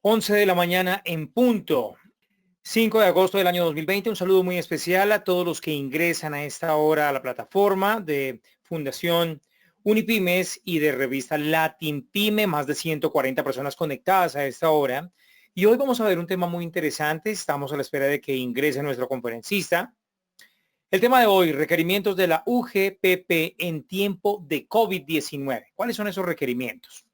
11 de la mañana en punto. 5 de agosto del año 2020. Un saludo muy especial a todos los que ingresan a esta hora a la plataforma de Fundación Unipymes y de revista Latin Pyme. Más de 140 personas conectadas a esta hora. Y hoy vamos a ver un tema muy interesante. Estamos a la espera de que ingrese nuestro conferencista. El tema de hoy, requerimientos de la UGPP en tiempo de COVID-19. ¿Cuáles son esos requerimientos?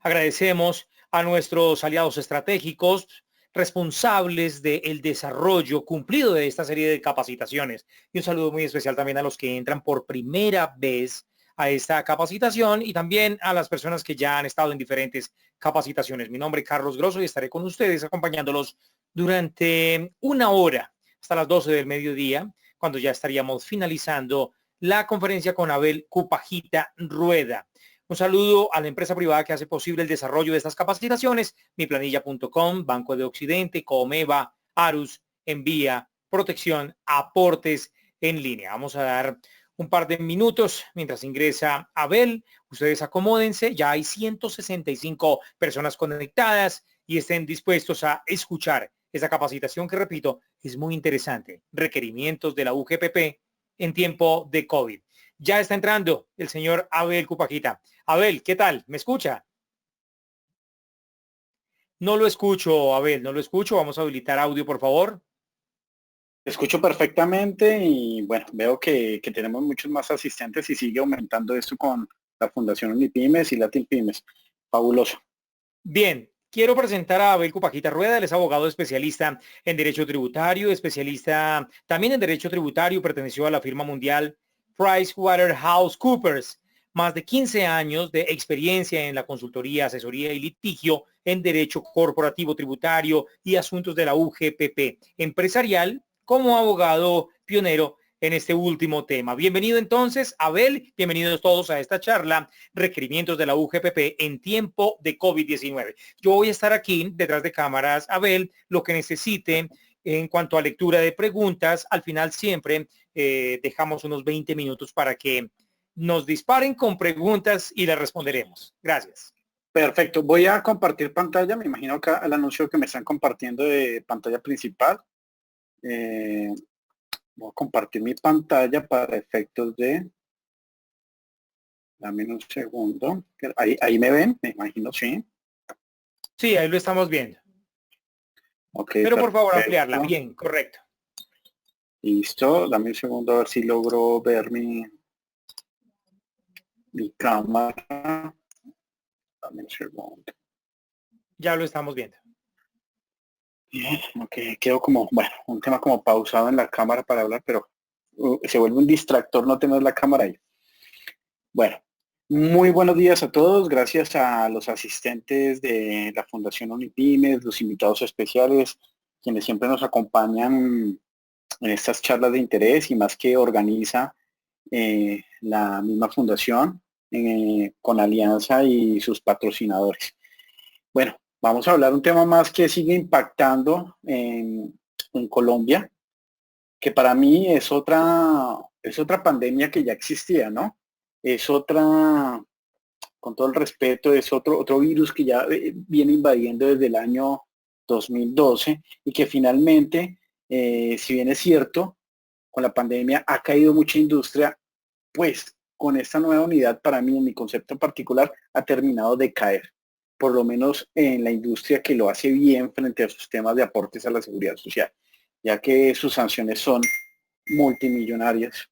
Agradecemos a nuestros aliados estratégicos responsables del desarrollo cumplido de esta serie de capacitaciones. Y un saludo muy especial también a los que entran por primera vez a esta capacitación y también a las personas que ya han estado en diferentes capacitaciones. Mi nombre es Carlos Grosso y estaré con ustedes acompañándolos durante una hora hasta las 12 del mediodía, cuando ya estaríamos finalizando la conferencia con Abel Cupajita Rueda. Un saludo a la empresa privada que hace posible el desarrollo de estas capacitaciones, miplanilla.com, Banco de Occidente, Comeva, Arus, Envía, Protección, Aportes en línea. Vamos a dar un par de minutos mientras ingresa Abel. Ustedes acomódense, ya hay 165 personas conectadas y estén dispuestos a escuchar esta capacitación que, repito, es muy interesante. Requerimientos de la UGPP en tiempo de COVID. Ya está entrando el señor Abel Cupajita. Abel, ¿qué tal? ¿Me escucha? No lo escucho, Abel, no lo escucho. Vamos a habilitar audio, por favor. Escucho perfectamente y bueno, veo que tenemos muchos más asistentes y sigue aumentando esto con la Fundación Unipymes y Latin Pymes. Fabuloso. Bien, quiero presentar a Abel Cupajita Rueda. Él es abogado especialista en Derecho Tributario, especialista también en Derecho Tributario. Perteneció a la firma mundial PricewaterhouseCoopers. Más de 15 años de experiencia en la consultoría, asesoría y litigio en Derecho Corporativo Tributario y Asuntos de la UGPP. Empresarial como abogado pionero en este último tema. Bienvenido entonces, Abel. Bienvenidos todos a esta charla, requerimientos de la UGPP en tiempo de COVID-19. Yo voy a estar aquí detrás de cámaras, Abel, lo que necesite en cuanto a lectura de preguntas. Al final siempre dejamos unos 20 minutos para que nos disparen con preguntas y las responderemos. Gracias. Perfecto. Voy a compartir pantalla. Me imagino que el anuncio que me están compartiendo de pantalla principal. Voy a compartir mi pantalla para efectos de... Dame un segundo. Ahí me ven, me imagino, sí. Sí, ahí lo estamos viendo. Ok, Pero por favor, ampliarla. perfecto. Bien, correcto. Listo. Dame un segundo a ver si logro ver mi cámara. Dame un segundo. Ya lo estamos viendo. Ok, quedo como, bueno, un tema como pausado en la cámara para hablar, pero se vuelve un distractor no tener la cámara ahí. Bueno, muy buenos días a todos. Gracias a los asistentes de la Fundación Unipymes, los invitados especiales, quienes siempre nos acompañan en estas charlas de interés y más que organiza la misma fundación con Alianza y sus patrocinadores. Bueno, vamos a hablar un tema más que sigue impactando en Colombia, que para mí es otra pandemia que ya existía, ¿no? Es otra, con todo el respeto, es otro virus que ya viene invadiendo desde el año 2012 y que finalmente, si bien es cierto, con la pandemia ha caído mucha industria, pues con esta nueva unidad, para mí, en mi concepto en particular, ha terminado de caer, por lo menos en la industria que lo hace bien frente a sus temas de aportes a la seguridad social, ya que sus sanciones son multimillonarias,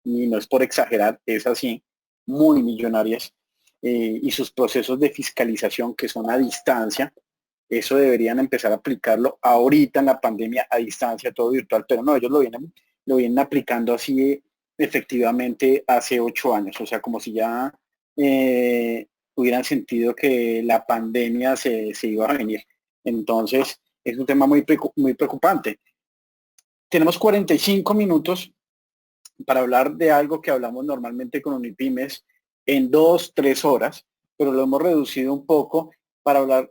y no es por exagerar, es así, muy millonarias, y sus procesos de fiscalización que son a distancia, eso deberían empezar a aplicarlo ahorita en la pandemia a distancia, todo virtual, pero no, ellos lo vienen aplicando así efectivamente hace 8 años, o sea, como si ya hubieran sentido que la pandemia se iba a venir. Entonces, es un tema muy preocupante. Tenemos 45 minutos para hablar de algo que hablamos normalmente con Unipymes en 2, 3 horas, pero lo hemos reducido un poco para hablar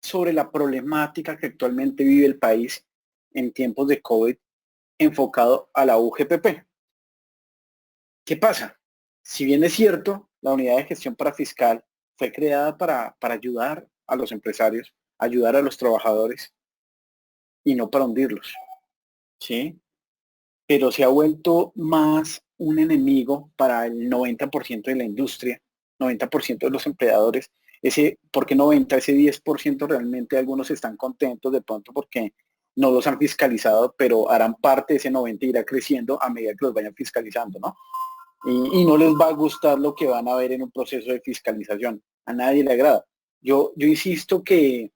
sobre la problemática que actualmente vive el país en tiempos de COVID enfocado a la UGPP. ¿Qué pasa? Si bien es cierto, la unidad de gestión parafiscal fue creada para ayudar a los empresarios, ayudar a los trabajadores y no para hundirlos, ¿sí? Pero se ha vuelto más un enemigo para el 90% de la industria, 90% de los empleadores. Ese, ¿por qué 90? Ese 10% realmente algunos están contentos de pronto porque no los han fiscalizado, pero harán parte de ese 90 y irá creciendo a medida que los vayan fiscalizando, ¿no? Y no les va a gustar lo que van a ver en un proceso de fiscalización. A nadie le agrada. Yo insisto que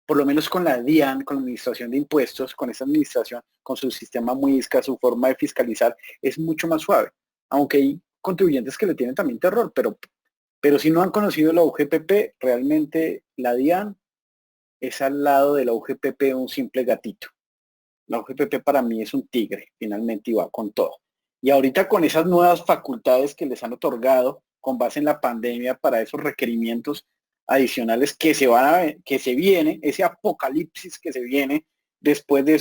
por lo menos con la DIAN, con la Administración de Impuestos, con esa administración, con su sistema MUISCA, su forma de fiscalizar, es mucho más suave. Aunque hay contribuyentes que le tienen también terror, pero si no han conocido la UGPP, realmente la DIAN es al lado de la UGPP un simple gatito. La UGPP para mí es un tigre, finalmente, y va con todo. Y ahorita con esas nuevas facultades que les han otorgado con base en la pandemia para esos requerimientos adicionales que que se viene, ese apocalipsis que se viene después de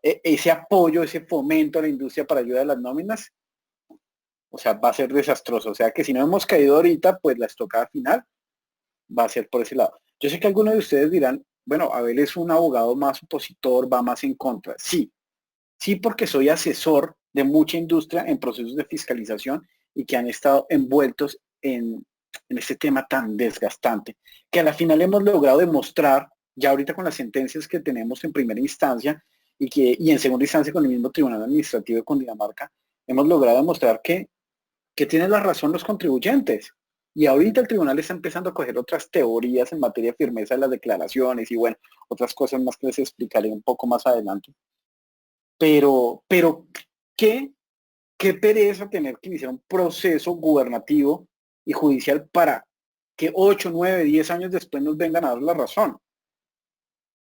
ese apoyo, ese fomento a la industria para ayuda a las nóminas, o sea, va a ser desastroso. O sea que si no hemos caído ahorita, pues la estocada final va a ser por ese lado. Yo sé que algunos de ustedes dirán, bueno, Abel es un abogado más opositor, va más en contra. Sí, sí, porque soy asesor de mucha industria en procesos de fiscalización y que han estado envueltos en este tema tan desgastante, que a la final hemos logrado demostrar, ya ahorita con las sentencias que tenemos en primera instancia y en segunda instancia con el mismo Tribunal Administrativo de Cundinamarca, hemos logrado demostrar que tienen la razón los contribuyentes. Y ahorita el tribunal está empezando a coger otras teorías en materia de firmeza de las declaraciones y bueno, otras cosas más que les explicaré un poco más adelante. Pero qué pereza tener que iniciar un proceso gubernativo y judicial para que 8, 9, 10 años después nos vengan a dar la razón.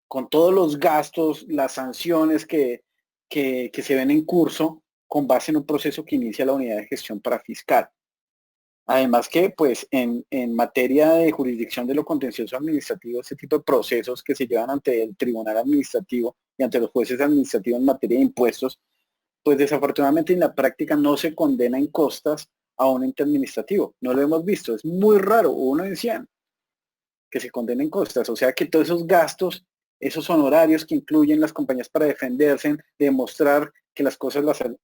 Con todos los gastos, las sanciones que se ven en curso con base en un proceso que inicia la unidad de gestión para fiscal. Además que, pues, en materia de jurisdicción de lo contencioso administrativo, ese tipo de procesos que se llevan ante el tribunal administrativo y ante los jueces administrativos en materia de impuestos, pues desafortunadamente en la práctica no se condena en costas a un ente administrativo. No lo hemos visto, es muy raro, uno en 100 que se condena en costas. O sea que todos esos gastos, esos honorarios que incluyen las compañías para defenderse, demostrar que las cosas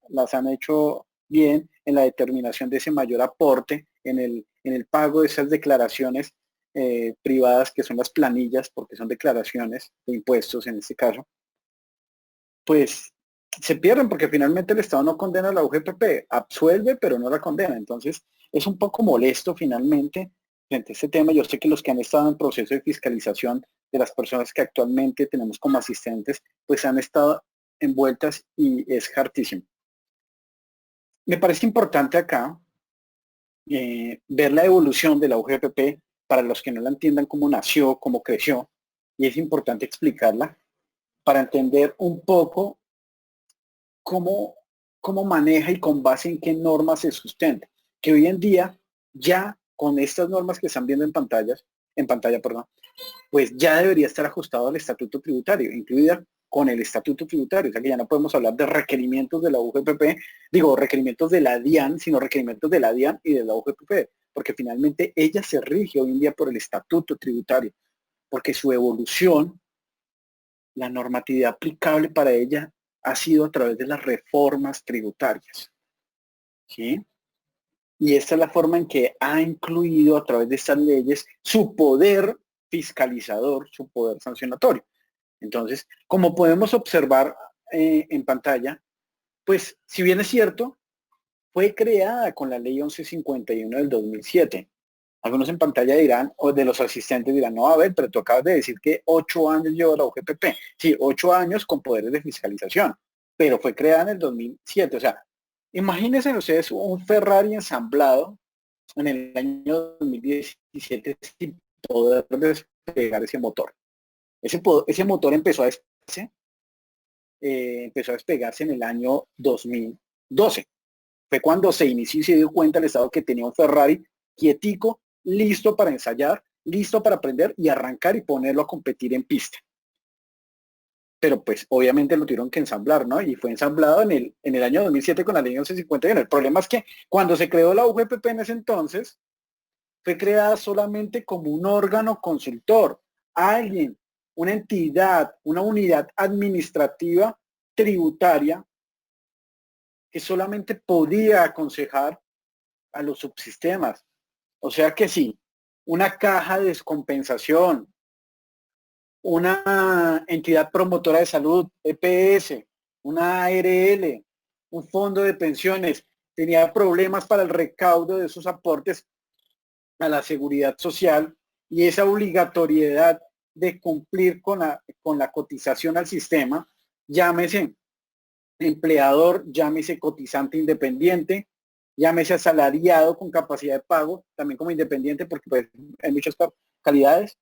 las han hecho bien en la determinación de ese mayor aporte, en el pago de esas declaraciones privadas que son las planillas, porque son declaraciones de impuestos en este caso, pues se pierden porque finalmente el Estado no condena a la UGPP, absuelve pero no la condena. Entonces es un poco molesto finalmente frente a este tema. Yo sé que los que han estado en proceso de fiscalización de las personas que actualmente tenemos como asistentes, pues han estado envueltas y es hartísimo. Me parece importante acá ver la evolución de la UGPP para los que no la entiendan cómo nació, cómo creció, y es importante explicarla para entender un poco cómo maneja y con base en qué normas se sustenta. Que hoy en día, ya con estas normas que están viendo en pantalla, perdón, pues ya debería estar ajustado al estatuto tributario, incluida con el estatuto tributario. O sea que ya no podemos hablar de requerimientos de la UGPP, digo requerimientos de la DIAN, sino requerimientos de la DIAN y de la UGPP, porque finalmente ella se rige hoy en día por el estatuto tributario, porque su evolución, la normatividad aplicable para ella ha sido a través de las reformas tributarias, ¿sí? Y esta es la forma en que ha incluido a través de estas leyes su poder fiscalizador, su poder sancionatorio. Entonces, como podemos observar en pantalla, pues si bien es cierto, fue creada con la ley 1151 del 2007. Algunos en pantalla dirán, o de los asistentes dirán, no, a ver, pero tú acabas de decir que 8 años lleva la UGPP. Sí, 8 años con poderes de fiscalización, pero fue creada en el 2007. O sea, imagínense ustedes un Ferrari ensamblado en el año 2017 sin poder despegar ese motor. Ese motor empezó a despegarse en el año 2012. Fue cuando se inició y se dio cuenta el Estado que tenía un Ferrari quietico, listo para ensayar, listo para aprender y arrancar y ponerlo a competir en pista. Pero pues obviamente lo tuvieron que ensamblar, ¿no? Y fue ensamblado en el año 2007 con la ley 1151. El problema es que cuando se creó la UGPP en ese entonces, fue creada solamente como un órgano consultor, alguien, una entidad, una unidad administrativa tributaria que solamente podía aconsejar a los subsistemas. O sea que sí, una caja de descompensación, una entidad promotora de salud, EPS, una ARL, un fondo de pensiones, tenía problemas para el recaudo de esos aportes a la seguridad social y esa obligatoriedad de cumplir con la cotización al sistema, llámese empleador, llámese cotizante independiente, llámese asalariado con capacidad de pago, también como independiente, porque pues, hay muchas calidades,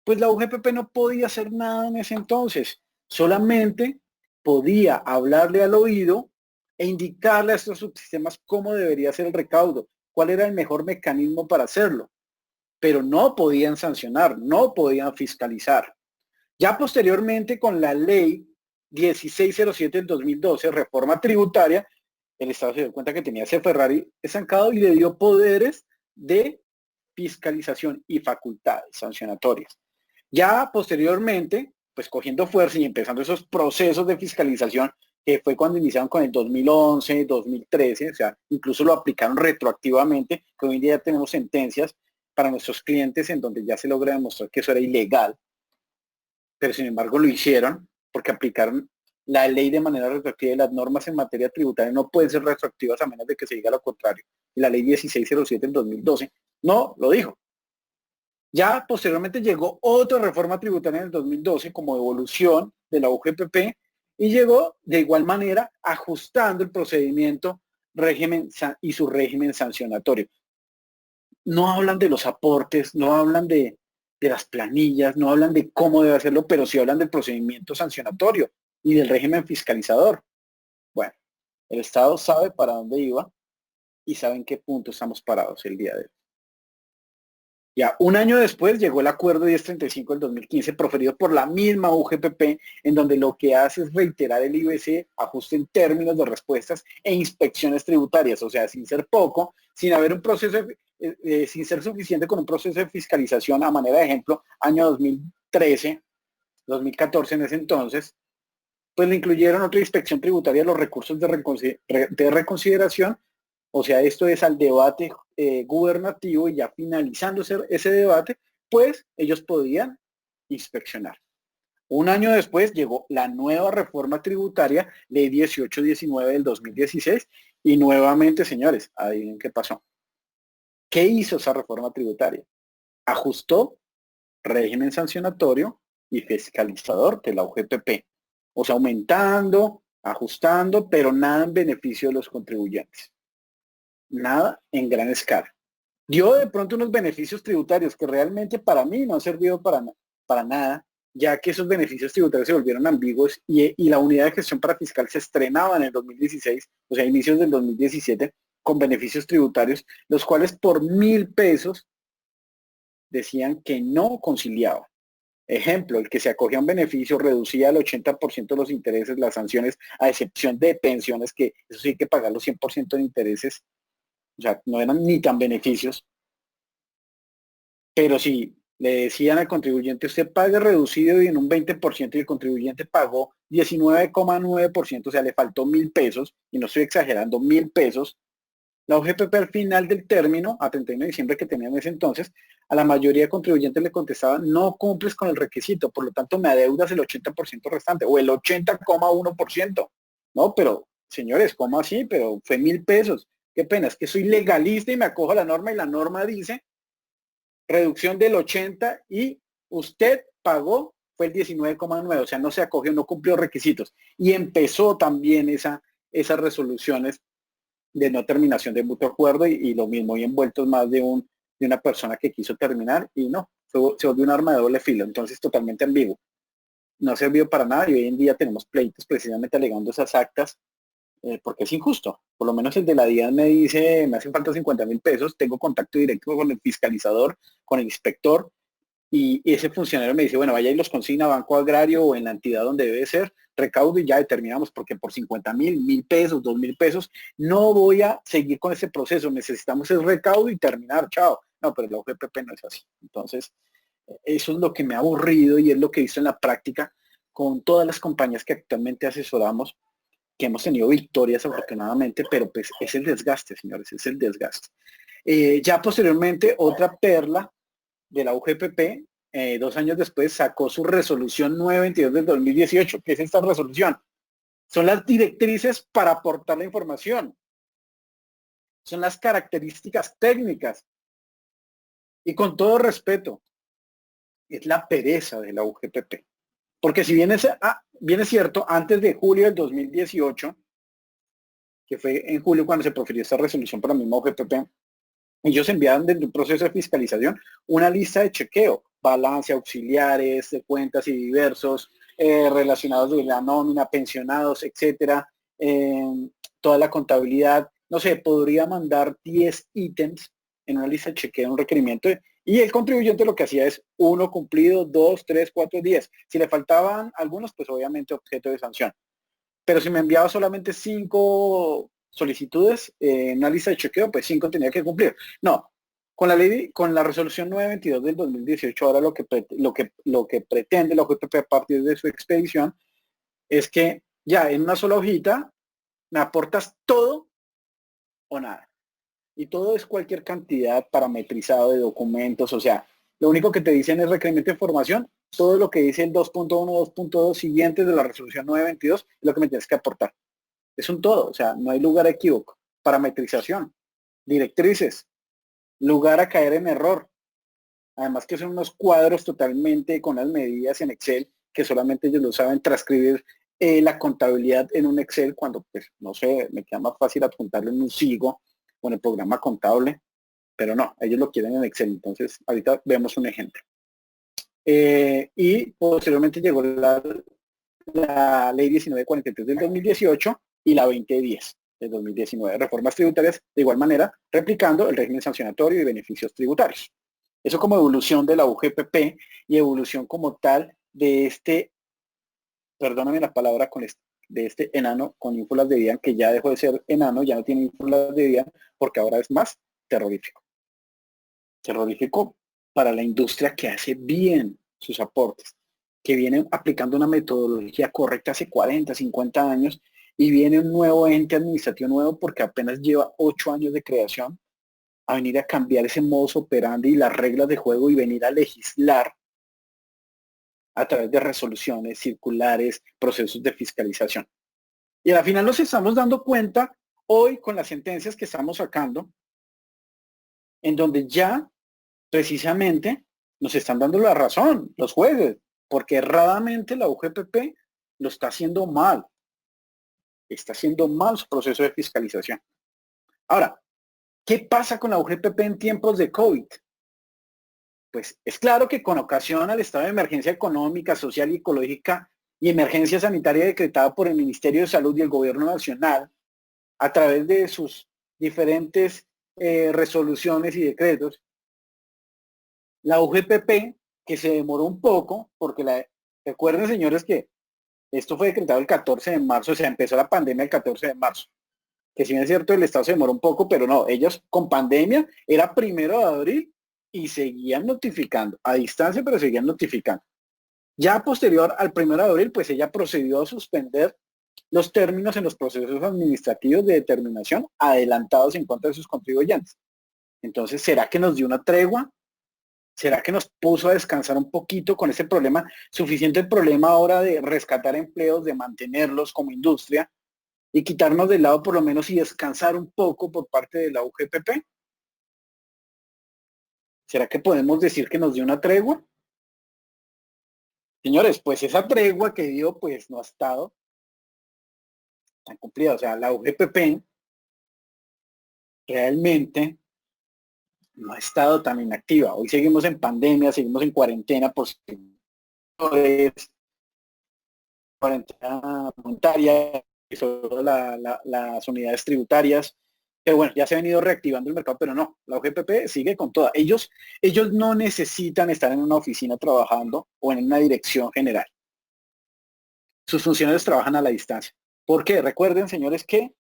pues la UGPP no podía hacer nada en ese entonces, solamente podía hablarle al oído e indicarle a estos subsistemas cómo debería ser el recaudo, cuál era el mejor mecanismo para hacerlo, pero no podían sancionar, no podían fiscalizar. Ya posteriormente con la ley 1607 del 2012, reforma tributaria, el Estado se dio cuenta que tenía ese Ferrari estancado y le dio poderes de fiscalización y facultades sancionatorias. Ya posteriormente, pues cogiendo fuerza y empezando esos procesos de fiscalización, que fue cuando iniciaron con el 2011, 2013, o sea, incluso lo aplicaron retroactivamente, que hoy en día ya tenemos sentencias para nuestros clientes en donde ya se logra demostrar que eso era ilegal, pero sin embargo lo hicieron porque aplicaron la ley de manera retroactiva y las normas en materia tributaria no pueden ser retroactivas a menos de que se diga lo contrario. Y la ley 1607 en 2012 no lo dijo. Ya posteriormente llegó otra reforma tributaria en el 2012 como evolución de la UGPP y llegó de igual manera ajustando el procedimiento régimen y su régimen sancionatorio. No hablan de los aportes, no hablan de las planillas, no hablan de cómo debe hacerlo, pero sí hablan del procedimiento sancionatorio y del régimen fiscalizador. Bueno, el Estado sabe para dónde iba y sabe en qué punto estamos parados el día de hoy. Ya, un año después llegó el acuerdo 1035 del 2015 proferido por la misma UGPP, en donde lo que hace es reiterar el IBC, ajuste en términos de respuestas e inspecciones tributarias, o sea, sin ser poco, sin haber un proceso, sin ser suficiente con un proceso de fiscalización, a manera de ejemplo, año 2013, 2014 en ese entonces, pues le incluyeron otra inspección tributaria de los recursos de reconsideración. O sea, esto es al debate gubernativo y ya finalizando ese debate, pues ellos podían inspeccionar. Un año después llegó la nueva reforma tributaria, ley 1819 del 2016, y nuevamente, señores, adivinen qué pasó. ¿Qué hizo esa reforma tributaria? Ajustó régimen sancionatorio y fiscalizador de la UGPP. O sea, aumentando, ajustando, pero nada en beneficio de los contribuyentes. Nada en gran escala. Dio de pronto unos beneficios tributarios que realmente para mí no han servido para nada, ya que esos beneficios tributarios se volvieron ambiguos y la unidad de gestión para fiscal se estrenaba en el 2016, o sea, inicios del 2017, con beneficios tributarios, los cuales por 1.000 pesos decían que no conciliaba. Ejemplo, el que se acogía a un beneficio reducía al 80% los intereses, las sanciones, a excepción de pensiones, que eso sí hay que pagar los 100% de intereses, o sea, no eran ni tan beneficios, pero si le decían al contribuyente, usted pague reducido y en un 20% y el contribuyente pagó 19,9%, o sea, le faltó 1.000 pesos, y no estoy exagerando, 1.000 pesos, la UGPP al final del término, a 31 de diciembre que tenían ese entonces, a la mayoría de contribuyentes le contestaba, no cumples con el requisito, por lo tanto me adeudas el 80% restante, o el 80,1%. No, pero señores, ¿cómo así? Pero fue 1.000 pesos. Qué pena, es que soy legalista y me acojo a la norma y la norma dice reducción del 80 y usted pagó, fue el 19,9, o sea, no se acogió, no cumplió requisitos. Y empezó también esas resoluciones de no terminación de mutuo acuerdo y lo mismo, y envueltos más de una persona que quiso terminar y no, se volvió un arma de doble filo, entonces totalmente ambiguo. No sirvió para nada y hoy en día tenemos pleitos precisamente alegando esas actas porque es injusto. Por lo menos el de la DIAN me dice, me hacen falta 50.000 pesos, tengo contacto directo con el fiscalizador, con el inspector, y ese funcionario me dice, bueno, vaya y los consigna a Banco Agrario o en la entidad donde debe ser, recaudo y ya determinamos, porque por 50.000, 1.000 pesos, 2.000 pesos, no voy a seguir con ese proceso, necesitamos el recaudo y terminar, chao. No, pero la UGPP no es así. Entonces, Eso es lo que me ha aburrido y es lo que he visto en la práctica con todas las compañías que actualmente asesoramos, que hemos tenido victorias afortunadamente, pero pues es el desgaste, señores, es el desgaste. Ya posteriormente, otra perla de la UGPP, 2 años después, sacó su resolución 922 del 2018. ¿Qué es esta resolución? Son las directrices para aportar la información. Son las características técnicas. Y con todo respeto, es la pereza de la UGPP. Porque si bien bien es cierto, antes de julio del 2018, que fue en julio cuando se profirió esta resolución para la misma UGPP, ellos enviaron desde un proceso de fiscalización una lista de chequeo, balance, auxiliares de cuentas y diversos, relacionados de la nómina, pensionados, etcétera, toda la contabilidad. No sé, podría mandar 10 ítems en una lista de chequeo, un requerimiento, y el contribuyente lo que hacía es 1 cumplido, 2, 3, 4, 10. Si le faltaban algunos, pues obviamente objeto de sanción. Pero si me enviaba solamente 5 solicitudes en una lista de chequeo, pues 5 tenía que cumplir. No, con la ley, con la resolución 922 del 2018, ahora lo que pretende la OJP a partir de su expedición es que ya en una sola hojita me aportas todo o nada. Y todo es cualquier cantidad parametrizado de documentos, o sea, lo único que te dicen es requerimiento de información, todo lo que dice el 2.1, 2.2 siguientes de la resolución 922 es lo que me tienes que aportar. Es un todo, o sea, no hay lugar a equívoco. Parametrización, directrices, lugar a caer en error. Además que son unos cuadros totalmente con las medidas en Excel que solamente ellos lo saben transcribir la contabilidad en un Excel cuando, pues, no sé, me queda más fácil adjuntarlo en un SIGO o en el programa contable, pero no, ellos lo quieren en Excel. Entonces, ahorita vemos un ejemplo. Y posteriormente llegó la ley 1943 del 2018 y la 2010 del 2019. Reformas tributarias de igual manera, replicando el régimen sancionatorio y beneficios tributarios. Eso como evolución de la UGPP y evolución como tal de perdóname la palabra, de este enano con ínfulas de Dian, que ya dejó de ser enano, ya no tiene ínfulas de Dian, porque ahora es más terrorífico. Terrorífico para la industria que hace bien sus aportes, que viene aplicando una metodología correcta hace 40, 50 años, y viene un nuevo ente administrativo nuevo porque apenas lleva 8 años de creación, a venir a cambiar ese modus operandi y las reglas de juego y venir a legislar a través de resoluciones, circulares, procesos de fiscalización. Y al final nos estamos dando cuenta hoy con las sentencias que estamos sacando, en donde ya precisamente nos están dando la razón los jueces, porque erradamente la UGPP lo está haciendo mal. Está haciendo mal su proceso de fiscalización. Ahora, ¿qué pasa con la UGPP en tiempos de COVID? Pues es claro que con ocasión al estado de emergencia económica, social y ecológica y emergencia sanitaria decretada por el Ministerio de Salud y el Gobierno Nacional, a través de sus diferentes resoluciones y decretos, la UGPP, que se demoró un poco, porque recuerden, señores, que esto fue decretado el 14 de marzo, o sea, empezó la pandemia el 14 de marzo, que si bien es cierto, el Estado se demoró un poco, pero no, ellos con pandemia era 1 de abril y seguían notificando, a distancia, pero seguían notificando. Ya posterior al 1 de abril, pues ella procedió a suspender los términos en los procesos administrativos de determinación adelantados en contra de sus contribuyentes. Entonces, ¿será que nos dio una tregua? ¿Será que nos puso a descansar un poquito con ese problema? Suficiente el problema ahora de rescatar empleos, de mantenerlos como industria y quitarnos del lado por lo menos y descansar un poco por parte de la UGPP. ¿Será que podemos decir que nos dio una tregua? Señores, pues esa tregua que dio, pues no ha estado tan cumplida. O sea, la UGPP realmente no ha estado tan inactiva. Hoy seguimos en pandemia, seguimos en cuarentena por sectores, cuarentena voluntaria, y sobre las unidades tributarias. Pero bueno, ya se ha venido reactivando el mercado, pero no, la UGPP sigue con toda. Ellos no necesitan estar en una oficina trabajando o en una dirección general. Sus funcionarios trabajan a la distancia. ¿Por qué? Recuerden, señores, que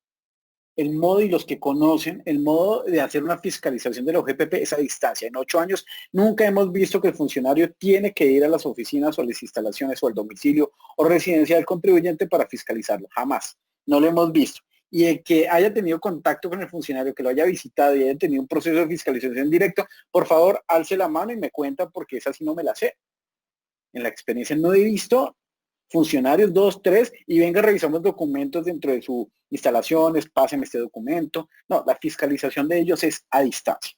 el modo y los que conocen, el modo de hacer una fiscalización de la OGPP es a distancia. En 8 años nunca hemos visto que el funcionario tiene que ir a las oficinas o las instalaciones o al domicilio o residencia del contribuyente para fiscalizarlo. Jamás. No lo hemos visto. Y el que haya tenido contacto con el funcionario, que lo haya visitado y haya tenido un proceso de fiscalización en directo, por favor, alce la mano y me cuenta porque esa sí no me la sé. En la experiencia no he visto funcionarios 2, 3 y venga, revisamos documentos dentro de sus instalaciones, pásenme este documento. No, la fiscalización de ellos es a distancia.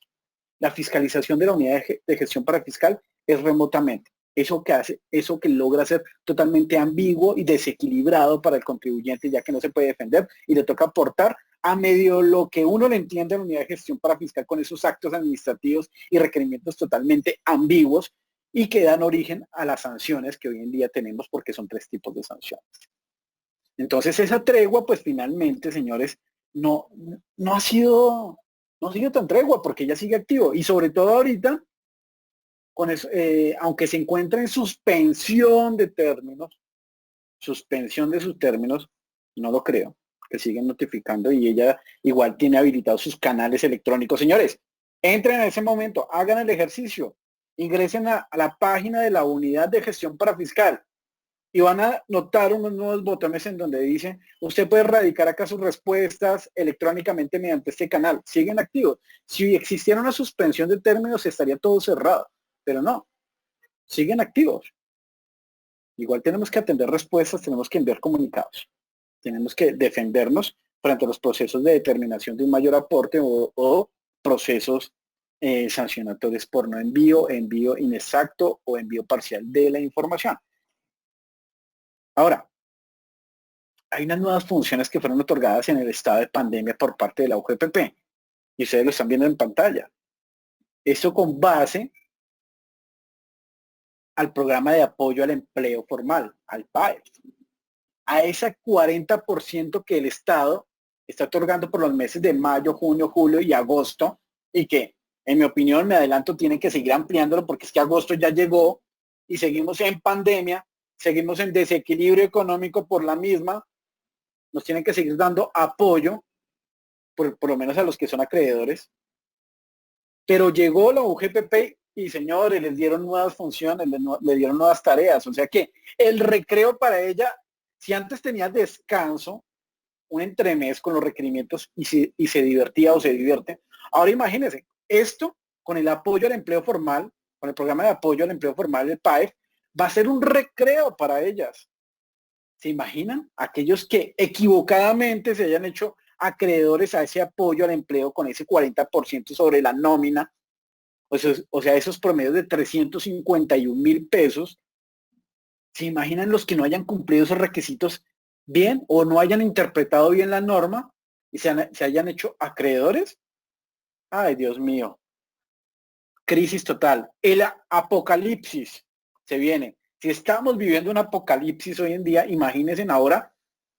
La fiscalización de la unidad de gestión parafiscal es remotamente. Eso que hace, eso que logra ser totalmente ambiguo y desequilibrado para el contribuyente, ya que no se puede defender y le toca aportar a medio lo que uno le entiende en la unidad de gestión parafiscal con esos actos administrativos y requerimientos totalmente ambiguos y que dan origen a las sanciones que hoy en día tenemos, porque son 3 tipos de sanciones. Entonces esa tregua, pues finalmente, señores, no ha sido tan tregua, porque ya sigue activo. Y sobre todo ahorita, con eso, aunque se encuentra en suspensión de sus términos, no lo creo, que siguen notificando y ella igual tiene habilitados sus canales electrónicos. Señores, entren en ese momento, hagan el ejercicio, ingresen a la página de la unidad de gestión parafiscal y van a notar unos nuevos botones en donde dice, usted puede radicar acá sus respuestas electrónicamente mediante este canal. Siguen activos. Si existiera una suspensión de términos, estaría todo cerrado, pero no, siguen activos. Igual tenemos que atender respuestas, tenemos que enviar comunicados, tenemos que defendernos frente a los procesos de determinación de un mayor aporte o procesos sancionatorios por no envío, envío inexacto o envío parcial de la información. Ahora, hay unas nuevas funciones que fueron otorgadas en el estado de pandemia por parte de la UGPP y ustedes lo están viendo en pantalla. Esto con base al programa de apoyo al empleo formal, al PAEF. A ese 40% que el Estado está otorgando por los meses de mayo, junio, julio y agosto, y que, en mi opinión, me adelanto, tienen que seguir ampliándolo porque es que agosto ya llegó y seguimos en pandemia, seguimos en desequilibrio económico por la misma, nos tienen que seguir dando apoyo, por lo menos a los que son acreedores. Pero llegó la UGPP y, señores, les dieron nuevas funciones, le dieron nuevas tareas, o sea que el recreo para ella, si antes tenía descanso, un entremés con los requerimientos y se divertía o se divierte, ahora imagínense, esto con el apoyo al empleo formal, con el programa de apoyo al empleo formal, el PAEF, va a ser un recreo para ellas. ¿Se imaginan? Aquellos que equivocadamente se hayan hecho acreedores a ese apoyo al empleo con ese 40% sobre la nómina, o sea, esos promedios de 351,000 pesos. ¿Se imaginan los que no hayan cumplido esos requisitos bien o no hayan interpretado bien la norma y se hayan hecho acreedores? Ay, Dios mío. Crisis total. El apocalipsis se viene. Si estamos viviendo un apocalipsis hoy en día, imagínense ahora,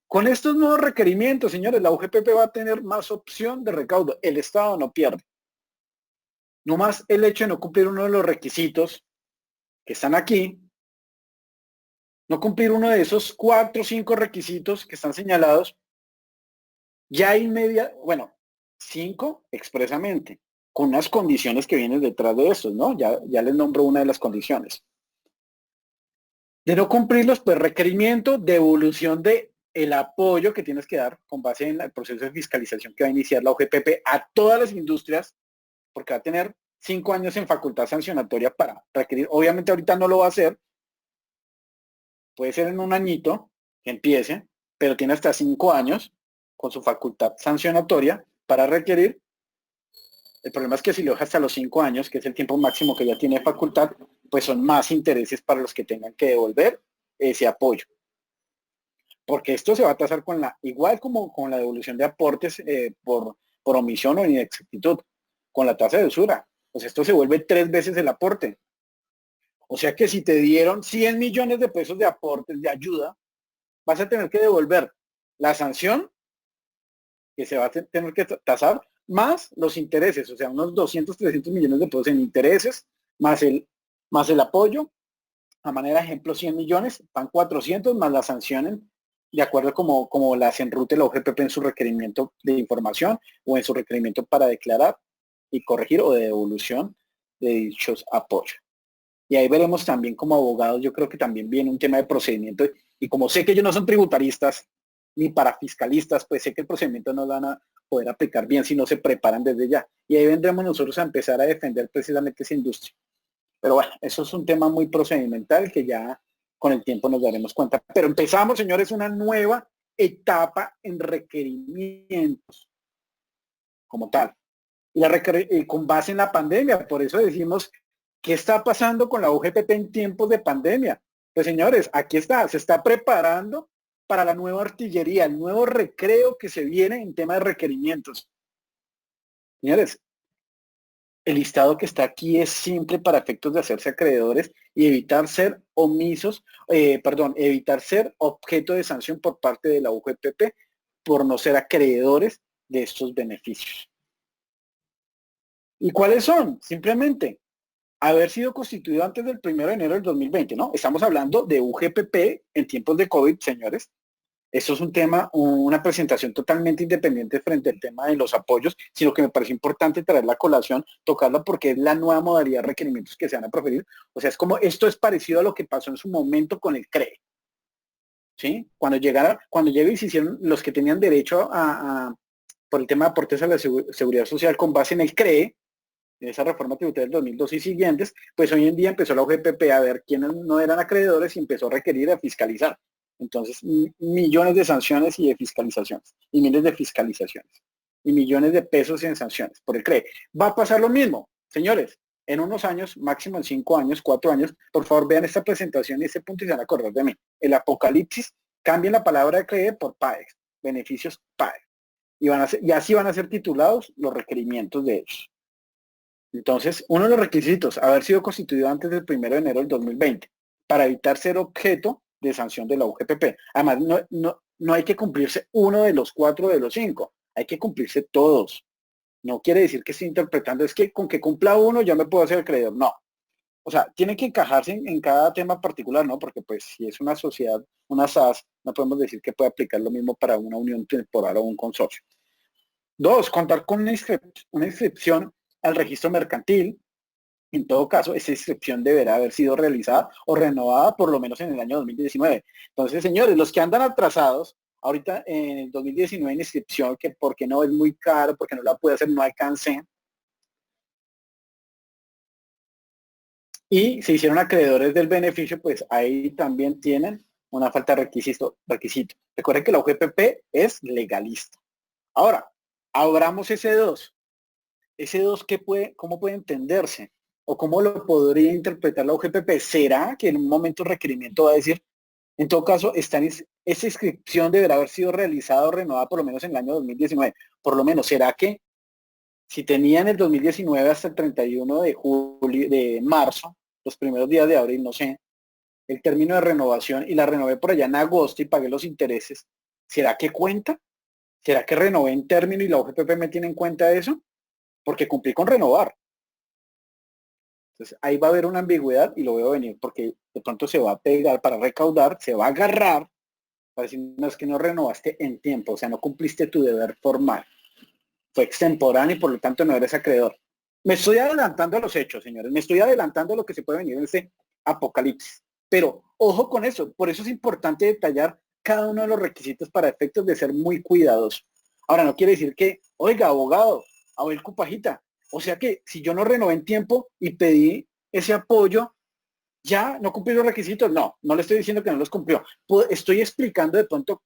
con estos nuevos requerimientos, señores, la UGPP va a tener más opción de recaudo. El Estado no pierde. No más el hecho de no cumplir uno de los requisitos que están aquí, no cumplir uno de esos 4 o 5 requisitos que están señalados, ya bueno, 5 expresamente, con unas condiciones que vienen detrás de estos, ¿no? Ya les nombro una de las condiciones. De no cumplirlos, pues requerimiento, devolución de el apoyo que tienes que dar con base en el proceso de fiscalización que va a iniciar la OGPP a todas las industrias, porque va a tener 5 años en facultad sancionatoria para requerir. Obviamente ahorita no lo va a hacer, puede ser en un añito que empiece, pero tiene hasta 5 años con su facultad sancionatoria para requerir. El problema es que si lo deja hasta los 5 años, que es el tiempo máximo que ya tiene facultad, pues son más intereses para los que tengan que devolver ese apoyo. Porque esto se va a tasar igual como con la devolución de aportes por omisión o inexactitud, con la tasa de usura. Pues esto se vuelve 3 veces el aporte. O sea que si te dieron 100 millones de pesos de aportes, de ayuda, vas a tener que devolver la sanción, que se va a tener que tasar, más los intereses, o sea, unos 200, 300 millones de pesos en intereses, más el apoyo. A manera de ejemplo, 100 millones, van 400 más la sanción de acuerdo como las enrute la UGPP en su requerimiento de información o en su requerimiento para declarar y corregir o de devolución de dichos apoyos. Y ahí veremos también como abogados, yo creo que también viene un tema de procedimiento, y como sé que ellos no son tributaristas ni parafiscalistas, pues sé que el procedimiento no lo van a poder aplicar bien si no se preparan desde ya. Y ahí vendremos nosotros a empezar a defender precisamente esa industria. Pero bueno, eso es un tema muy procedimental que ya con el tiempo nos daremos cuenta. Pero empezamos, señores, una nueva etapa en requerimientos como tal. Y con base en la pandemia, por eso decimos, ¿qué está pasando con la UGPP en tiempos de pandemia? Pues señores, aquí está, se está preparando para la nueva artillería, el nuevo recreo que se viene en tema de requerimientos. Señores, el listado que está aquí es simple para efectos de hacerse acreedores y evitar ser omisos, evitar ser objeto de sanción por parte de la UGPP por no ser acreedores de estos beneficios. ¿Y cuáles son? Simplemente haber sido constituido antes del 1 de enero del 2020, ¿no? Estamos hablando de UGPP en tiempos de COVID, señores. Esto es un tema, una presentación totalmente independiente frente al tema de los apoyos, sino que me parece importante traer la colación, tocarla porque es la nueva modalidad de requerimientos que se van a proferir. O sea, es como, esto es parecido a lo que pasó en su momento con el CREE. ¿Sí? Cuando llegó y se hicieron los que tenían derecho por el tema de aportes a la seguridad social con base en el CREE, en esa reforma tributaria del 2002 y siguientes, pues hoy en día empezó la UGPP a ver quiénes no eran acreedores y empezó a requerir, a fiscalizar. Entonces, millones de sanciones y de fiscalizaciones, y miles de fiscalizaciones, y millones de pesos en sanciones por el CREE. Va a pasar lo mismo, señores, en unos años, máximo en 5 años, 4 años, por favor vean esta presentación y este punto y se van a acordar de mí. El apocalipsis, cambien la palabra de CREE por PAEX, beneficios PAEX. Y así van a ser titulados los requerimientos de ellos. Entonces, uno de los requisitos, haber sido constituido antes del 1 de enero del 2020, para evitar ser objeto de sanción de la UGPP. Además, no hay que cumplirse uno de los 4 de los 5, hay que cumplirse todos. No quiere decir que esté interpretando, es que con que cumpla uno ya me puedo hacer acreedor. No. O sea, tiene que encajarse en cada tema particular, ¿no? Porque pues si es una sociedad, una SAS, no podemos decir que puede aplicar lo mismo para una unión temporal o un consorcio. 2, contar con una inscripción al registro mercantil. En todo caso, esa inscripción deberá haber sido realizada o renovada por lo menos en el año 2019. Entonces, señores, los que andan atrasados, ahorita en el 2019 en inscripción, que porque no es muy caro, porque no la puede hacer, no alcancé. Y se hicieron acreedores del beneficio, pues ahí también tienen una falta de requisito. Recuerden que la UGPP es legalista. Ahora, abramos ese 2. Ese 2, ¿cómo puede entenderse? ¿O cómo lo podría interpretar la UGPP? ¿Será que en un momento el requerimiento va a decir, en todo caso, esa inscripción deberá haber sido realizada o renovada por lo menos en el año 2019? Por lo menos, ¿será que si tenía en el 2019 hasta el 31 de marzo, los primeros días de abril, no sé, el término de renovación y la renové por allá en agosto y pagué los intereses, ¿será que cuenta? ¿Será que renové en término y la UGPP me tiene en cuenta eso? Porque cumplí con renovar. Entonces ahí va a haber una ambigüedad y lo veo venir porque de pronto se va a pegar para recaudar, se va a agarrar para decir, no, es que no renovaste en tiempo, o sea, no cumpliste tu deber formal. Fue extemporáneo y por lo tanto no eres acreedor. Me estoy adelantando a los hechos, señores, me estoy adelantando a lo que se puede venir en este apocalipsis. Pero ojo con eso, por eso es importante detallar cada uno de los requisitos para efectos de ser muy cuidadoso. Ahora, no quiere decir que, oiga, abogado, Abel Cupajita, o sea que si yo no renové en tiempo y pedí ese apoyo, ya no cumplí los requisitos. No, no le estoy diciendo que no los cumplió. Estoy explicando de pronto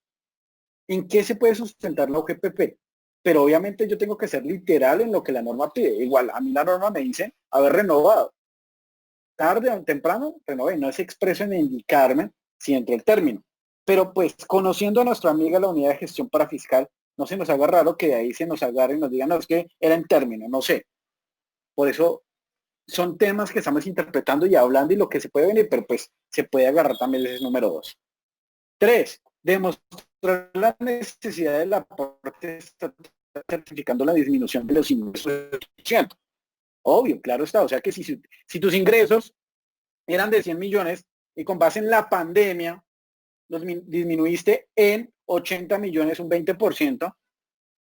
en qué se puede sustentar la UGPP. Pero obviamente yo tengo que ser literal en lo que la norma pide. Igual, a mí la norma me dice haber renovado. Tarde o temprano, renové. No es expreso en indicarme si entró el término. Pero pues, conociendo a nuestra amiga la unidad de gestión parafiscal, no se nos haga raro que de ahí se nos agarre y nos digan, no, es que era en término, no sé. Por eso son temas que estamos interpretando y hablando y lo que se puede venir, pero pues se puede agarrar también ese número 2. 3, demostrar la necesidad del aporte certificando la disminución de los ingresos. Obvio, claro está. O sea que si tus ingresos eran de 100 millones y con base en la pandemia disminuiste en 80 millones, un 20%,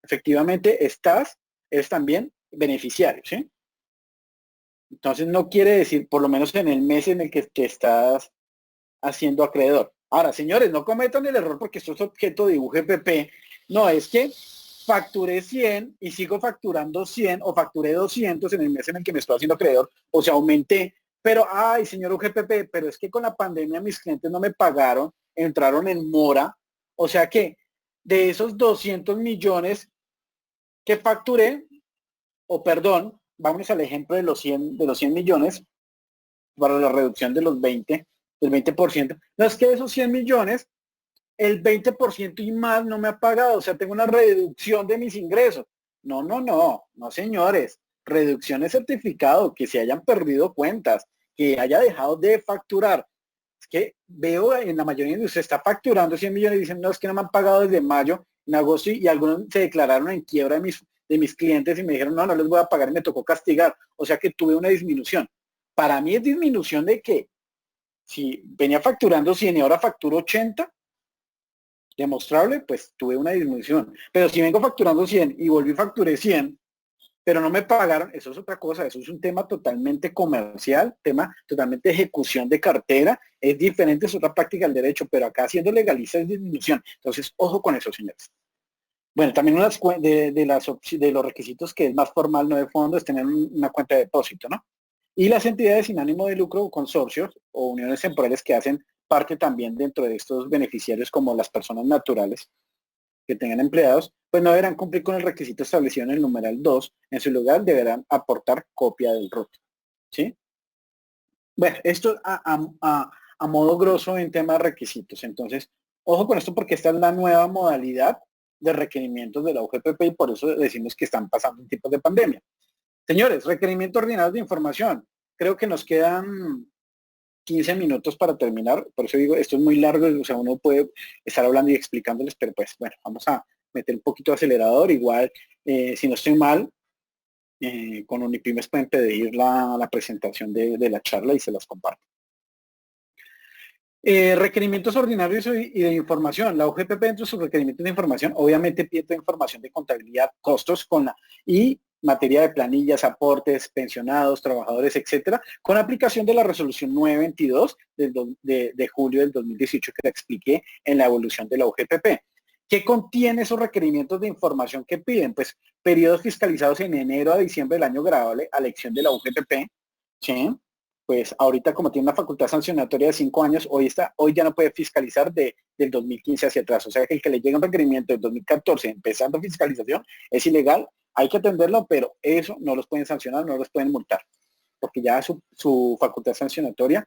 efectivamente eres también beneficiario, ¿sí? Entonces no quiere decir, por lo menos en el mes en el que estás haciendo acreedor. Ahora, señores, no cometan el error porque esto es objeto de UGPP. No, es que facturé 100 y sigo facturando 100 o facturé 200 en el mes en el que me estoy haciendo acreedor, o sea, aumenté. Pero, ay, señor UGPP, pero es que con la pandemia mis clientes no me pagaron, entraron en mora. O sea que de esos 200 millones que facturé, o perdón, vamos al ejemplo de los 100 millones para la reducción de los 20, del 20%. No es que de esos 100 millones, el 20% y más no me ha pagado, o sea, tengo una reducción de mis ingresos. No, no, no, no, señores. Reducción de certificado, que se hayan perdido cuentas, que haya dejado de facturar. Es que veo en la mayoría de ustedes está facturando 100 millones y dicen, no, es que no me han pagado desde mayo, en agosto, y algunos se declararon en quiebra de mis clientes y me dijeron, no, no les voy a pagar y me tocó castigar. O sea que tuve una disminución. Para mí es disminución de que si venía facturando 100 y ahora facturo 80, demostrable, pues tuve una disminución. Pero si vengo facturando 100 y volví y facturé 100, pero no me pagaron, eso es otra cosa, eso es un tema totalmente comercial, tema totalmente de ejecución de cartera, es diferente, es otra práctica del derecho, pero acá siendo legalista es disminución. Entonces, ojo con eso, señores. Bueno, también de los requisitos que es más formal, no de fondo, es tener una cuenta de depósito, ¿no? Y las entidades sin ánimo de lucro, consorcios o uniones temporales que hacen parte también dentro de estos beneficiarios como las personas naturales que tengan empleados, pues no deberán cumplir con el requisito establecido en el numeral 2. En su lugar deberán aportar copia del RUT. ¿Sí? Bueno, esto a modo grosso en temas de requisitos. Entonces, ojo con esto porque esta es la nueva modalidad de requerimientos de la UGPP y por eso decimos que están pasando en tiempos de pandemia. Señores, requerimientos ordinarios de información. Creo que nos quedan 15 minutos para terminar, por eso digo, esto es muy largo, o sea, uno puede estar hablando y explicándoles, pero pues bueno, vamos a meter un poquito de acelerador, igual, si no estoy mal, con Unipymes pueden pedir la presentación de la charla y se las comparto. Requerimientos ordinarios y de información. La UGPP dentro de sus requerimientos de información, obviamente pide información de contabilidad, costos y materia de planillas, aportes, pensionados, trabajadores, etcétera, con aplicación de la resolución 922 de julio del 2018 que te expliqué en la evolución de la UGPP. ¿Qué contiene esos requerimientos de información que piden? Pues periodos fiscalizados en enero a diciembre del año grabable a elección de la UGPP, ¿sí? Pues ahorita como tiene una facultad sancionatoria de 5 años, hoy ya no puede fiscalizar del 2015 hacia atrás. O sea que el que le llega un requerimiento del 2014 empezando fiscalización es ilegal, hay que atenderlo, pero eso no los pueden sancionar, no los pueden multar, porque ya su facultad sancionatoria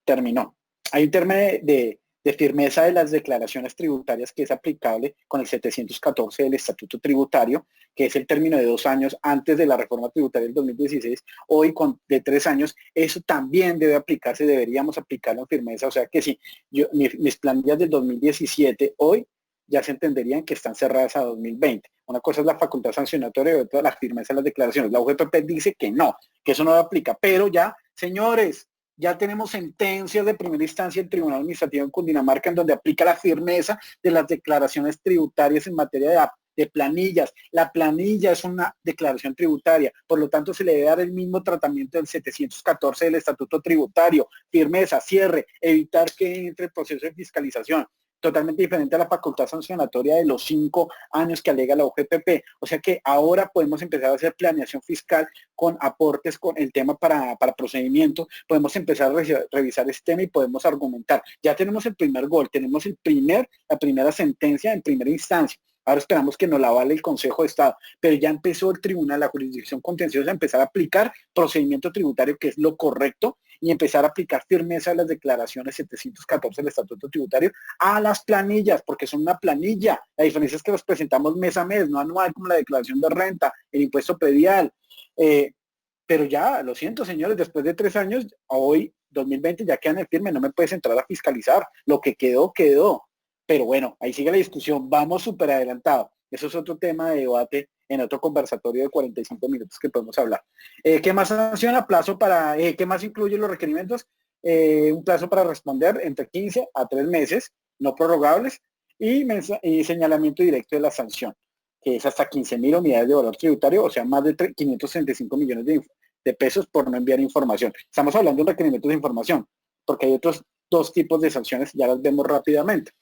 terminó. Hay un término de firmeza de las declaraciones tributarias que es aplicable con el 714 del Estatuto Tributario, que es el término de 2 años antes de la reforma tributaria del 2016, hoy de 3 años, eso también debe aplicarse, deberíamos aplicarlo en firmeza, o sea que si mis planillas del 2017 hoy ya se entenderían que están cerradas a 2020. Una cosa es la facultad sancionatoria y otra la firmeza de las declaraciones. La UGPP dice que no, que eso no aplica, pero ya, señores, ya tenemos sentencias de primera instancia del Tribunal Administrativo en Cundinamarca en donde aplica la firmeza de las declaraciones tributarias en materia de planillas. La planilla es una declaración tributaria, por lo tanto se le debe dar el mismo tratamiento del 714 del Estatuto Tributario. Firmeza, cierre, evitar que entre el proceso de fiscalización. Totalmente diferente a la facultad sancionatoria de los 5 años que alega la UGPP. O sea que ahora podemos empezar a hacer planeación fiscal con aportes, con el tema para procedimiento. Podemos empezar a revisar este tema y podemos argumentar. Ya tenemos el primer gol, tenemos la primera sentencia en primera instancia. Ahora esperamos que nos la vale el Consejo de Estado, pero ya empezó el tribunal, la jurisdicción contenciosa a empezar a aplicar procedimiento tributario, que es lo correcto, y empezar a aplicar firmeza a las declaraciones 714 del Estatuto Tributario a las planillas, porque son una planilla. La diferencia es que los presentamos mes a mes, no anual como la declaración de renta, el impuesto predial. Pero ya, lo siento, señores, después de 3 años, hoy, 2020, ya quedan en firme, no me puedes entrar a fiscalizar. Lo que quedó, quedó. Pero bueno, ahí sigue la discusión, vamos súper adelantado. Eso es otro tema de debate en otro conversatorio de 45 minutos que podemos hablar. ¿Qué más sanciona? ¿Qué más incluye los requerimientos? Un plazo para responder entre 15 a 3 meses no prorrogables, y señalamiento directo de la sanción, que es hasta 15.000 unidades de valor tributario, o sea, más de 535 millones de pesos por no enviar información. Estamos hablando de requerimientos de información, porque hay otros dos tipos de sanciones, ya las vemos rápidamente.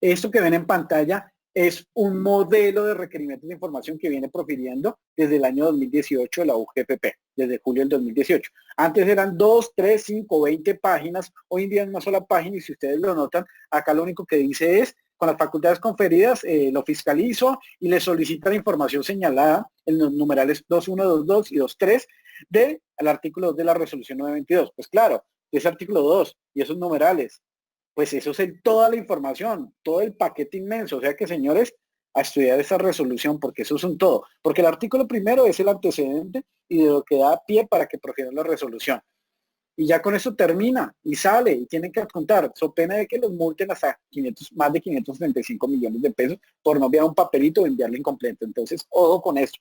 Esto que ven en pantalla es un modelo de requerimientos de información que viene profiriendo desde el año 2018 de la UGPP, desde julio del 2018. Antes eran 2, 3, 5, 20 páginas, hoy en día es una sola página y si ustedes lo notan, acá lo único que dice es, con las facultades conferidas, lo fiscalizo y le solicita la información señalada en los numerales 2122 y 23 del artículo 2 de la resolución 922. Pues claro, ese artículo 2 y esos numerales, pues eso es toda la información, todo el paquete inmenso. O sea que, señores, a estudiar esa resolución, porque eso es un todo. Porque el artículo primero es el antecedente y de lo que da pie para que profieran la resolución. Y ya con eso termina y sale y tienen que adjuntar, so pena de que los multen hasta más de 535 millones de pesos por no enviar un papelito o enviarlo incompleto. Entonces, ojo con eso.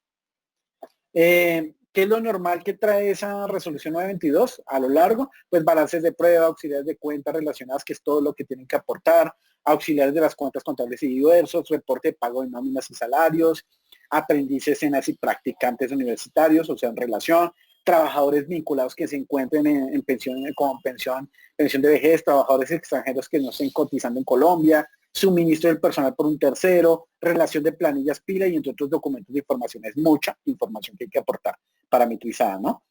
¿Qué es lo normal que trae esa resolución 922? A lo largo, pues balances de prueba, auxiliares de cuentas relacionadas, que es todo lo que tienen que aportar, auxiliares de las cuentas contables y diversos, reporte de pago de nóminas y salarios, aprendices, cenas y practicantes universitarios, o sea, en relación, trabajadores vinculados que se encuentren en pensión, con pensión de vejez, trabajadores extranjeros que no estén cotizando en Colombia, suministro del personal por un tercero, relación de planillas pila y entre otros documentos de información. Es mucha información que hay que aportar parametrizada, ¿no?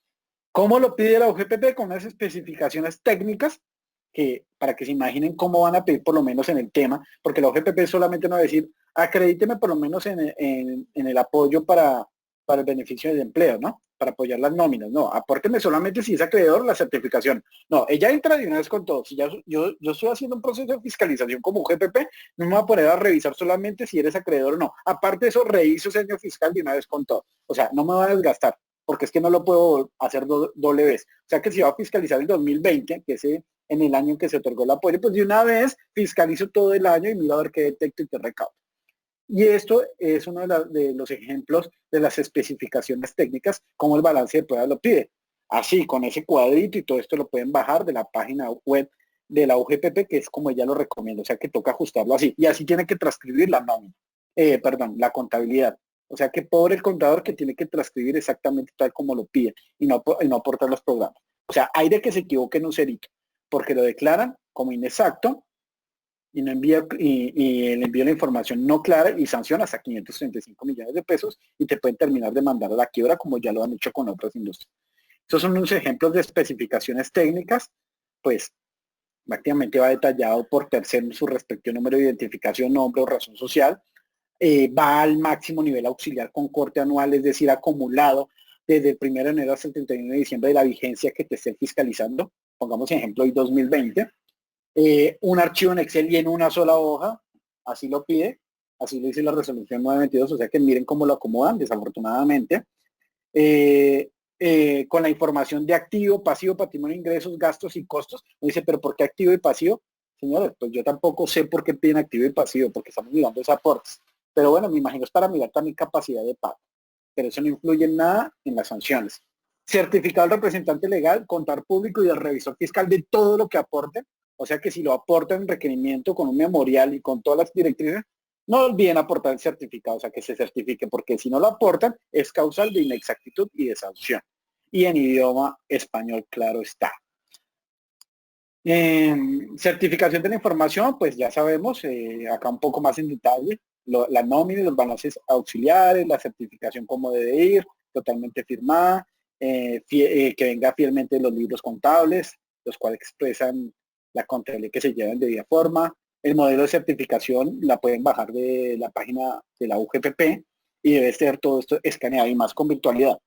¿Cómo lo pide la UGPP? Con unas especificaciones técnicas que para que se imaginen cómo van a pedir por lo menos en el tema, porque la UGPP solamente no va a decir, acredíteme por lo menos en el apoyo para el beneficio de empleo, ¿no? Para apoyar las nóminas, no, apórteme solamente si es acreedor la certificación. No, ella entra de una vez con todo. Si ya yo estoy haciendo un proceso de fiscalización como UGPP, no me va a poner a revisar solamente si eres acreedor o no. Aparte de eso, reviso ese año fiscal de una vez con todo. O sea, no me va a desgastar, porque es que no lo puedo hacer doble vez. O sea que si va a fiscalizar el 2020, que es en el año en que se otorgó el apoyo, pues de una vez fiscalizo todo el año y miro a ver qué detecto y qué recaudo. Y esto es uno de los ejemplos de las especificaciones técnicas, como el balance de pruebas lo pide. Así, con ese cuadrito y todo esto lo pueden bajar de la página web de la UGPP, que es como ella lo recomienda, o sea que toca ajustarlo así. Y así tiene que transcribir la nómina, la contabilidad. O sea que pobre el contador que tiene que transcribir exactamente tal como lo pide y no aportar los programas. O sea, hay de que se equivoque en un cerito, porque lo declaran como inexacto, y no envía y le envía la información no clara y sanciona hasta 535 millones de pesos y te pueden terminar de mandar a la quiebra como ya lo han hecho con otras industrias. Estos son unos ejemplos de especificaciones técnicas, pues prácticamente va detallado por tercero su respectivo número de identificación, nombre o razón social, va al máximo nivel auxiliar con corte anual, es decir, acumulado desde el 1 de enero hasta el 31 de diciembre de la vigencia que te esté fiscalizando, pongamos ejemplo hoy 2020, un archivo en Excel y en una sola hoja, así lo pide, así lo dice la resolución 922, o sea que miren cómo lo acomodan, desafortunadamente, con la información de activo, pasivo, patrimonio, ingresos, gastos y costos. Me dice, pero ¿por qué activo y pasivo? Señores, pues yo tampoco sé por qué piden activo y pasivo, porque estamos mirando esos aportes. Pero bueno, me imagino es para mirar también capacidad de pago, pero eso no influye en nada en las sanciones. Certificado del representante legal, contar público y del revisor fiscal de todo lo que aporten. O sea que si lo aportan en requerimiento con un memorial y con todas las directrices, no olviden aportar el certificado, o sea que se certifique, porque si no lo aportan es causal de inexactitud y de sanción. Y en idioma español, claro está. Certificación de la información, pues ya sabemos, acá un poco más en detalle, la nómina, los balances auxiliares, la certificación como debe ir, totalmente firmada, que venga fielmente los libros contables, los cuales expresan la contabilidad que se lleva en debida forma. El modelo de certificación la pueden bajar de la página de la UGPP y debe ser todo esto escaneado y más con virtualidad.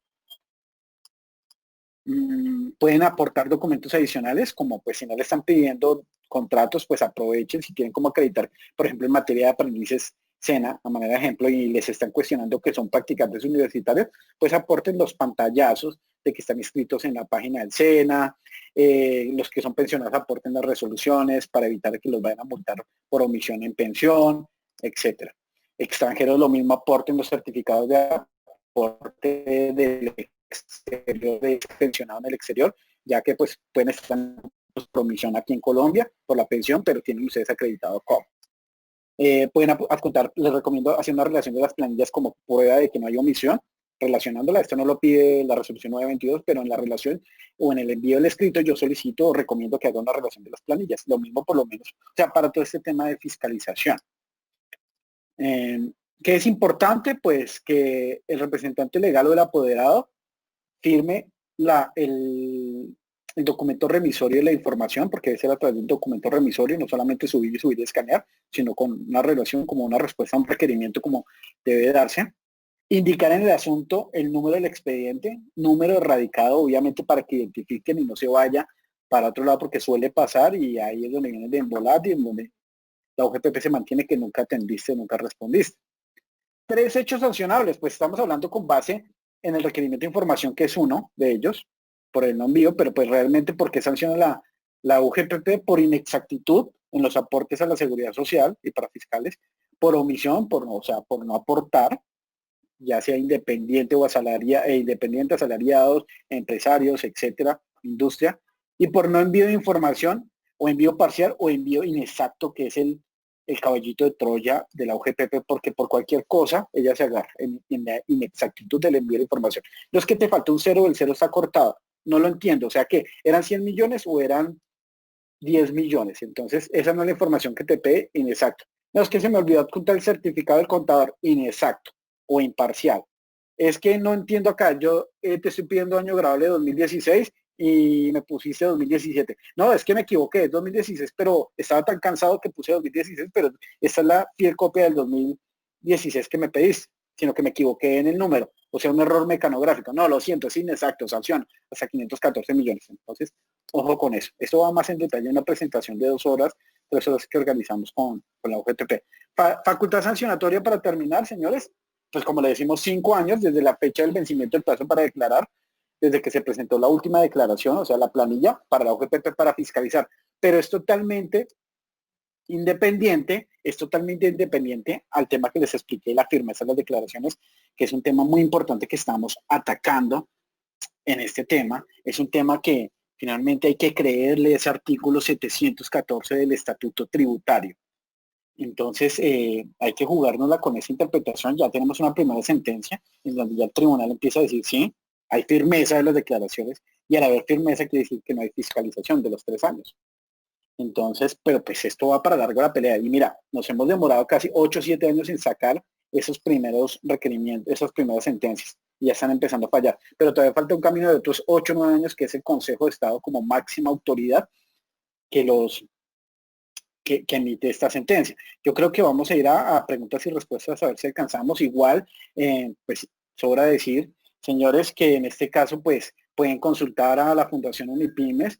Pueden aportar documentos adicionales, como pues si no le están pidiendo contratos, pues aprovechen si quieren como acreditar, por ejemplo, en materia de aprendices SENA, a manera de ejemplo, y les están cuestionando que son practicantes universitarios, pues aporten los pantallazos de que están inscritos en la página del SENA, los que son pensionados aporten las resoluciones para evitar que los vayan a multar por omisión en pensión, etcétera. Extranjeros lo mismo, aporten los certificados de aporte del exterior, de pensionado en el exterior, ya que pues pueden estar por omisión aquí en Colombia, por la pensión, pero tienen ustedes acreditado como. Pueden adjuntar, les recomiendo hacer una relación de las planillas como prueba de que no hay omisión, relacionándola. Esto no lo pide la resolución 922, pero en la relación o en el envío del escrito yo solicito o recomiendo que haga una relación de las planillas. Lo mismo por lo menos, o sea, para todo este tema de fiscalización. ¿Qué es importante? Pues que el representante legal o el apoderado firme el documento remisorio de la información, porque debe ser a través de un documento remisorio, no solamente subir y escanear, sino con una relación como una respuesta a un requerimiento como debe darse. Indicar en el asunto el número del expediente, número erradicado, obviamente para que identifiquen y no se vaya para otro lado, porque suele pasar y ahí es donde viene de embolado y en donde la UGPP se mantiene que nunca atendiste, nunca respondiste. 3 hechos sancionables, pues estamos hablando con base en el requerimiento de información, que es uno de ellos, por el no envío, pero pues realmente ¿por qué sanciona la UGPP? Por inexactitud en los aportes a la seguridad social y para fiscales, por omisión, por no aportar, ya sea independiente o independiente, asalariados, empresarios, etcétera, industria, y por no envío de información o envío parcial o envío inexacto, que es el caballito de Troya de la UGPP, porque por cualquier cosa ella se agarra en la inexactitud del envío de información. No es que te faltó un cero, el cero está cortado, no lo entiendo, o sea que eran 100 millones o eran 10 millones, entonces esa no es la información que te pide, inexacto. No, es que se me olvidó adjuntar el certificado del contador, inexacto o imparcial. Es que no entiendo acá, yo te estoy pidiendo año grabable de 2016 y me pusiste 2017. No, es que me equivoqué, es 2016, pero estaba tan cansado que puse 2016, pero esta es la fiel copia del 2016 que me pediste, sino que me equivoqué en el número, o sea, un error mecanográfico. No, lo siento, es inexacto, sanción, hasta 514 millones. Entonces, ojo con eso. Esto va más en detalle en una presentación de 2 horas, 3 horas que organizamos con la UGTP. Facultad sancionatoria para terminar, señores. Pues como le decimos, 5 años desde la fecha del vencimiento del plazo para declarar, desde que se presentó la última declaración, o sea, la planilla para la OGPP para fiscalizar. Pero es totalmente independiente al tema que les expliqué, la firmeza de las declaraciones, que es un tema muy importante que estamos atacando en este tema. Es un tema que finalmente hay que creerle ese artículo 714 del Estatuto Tributario. Entonces hay que jugárnosla con esa interpretación. Ya tenemos una primera sentencia en donde ya el tribunal empieza a decir sí, hay firmeza de las declaraciones, y al haber firmeza quiere decir que no hay fiscalización de los 3 años. Entonces, pero pues esto va para largo la pelea. Y mira, nos hemos demorado casi 8 o 7 años en sacar esos primeros requerimientos, esas primeras sentencias, y ya están empezando a fallar. Pero todavía falta un camino de otros 8 o 9 años, que es el Consejo de Estado como máxima autoridad que emite esta sentencia. Yo creo que vamos a ir a preguntas y respuestas a ver si alcanzamos. Igual, pues sobra decir, señores, que en este caso pues pueden consultar a la Fundación Unipymes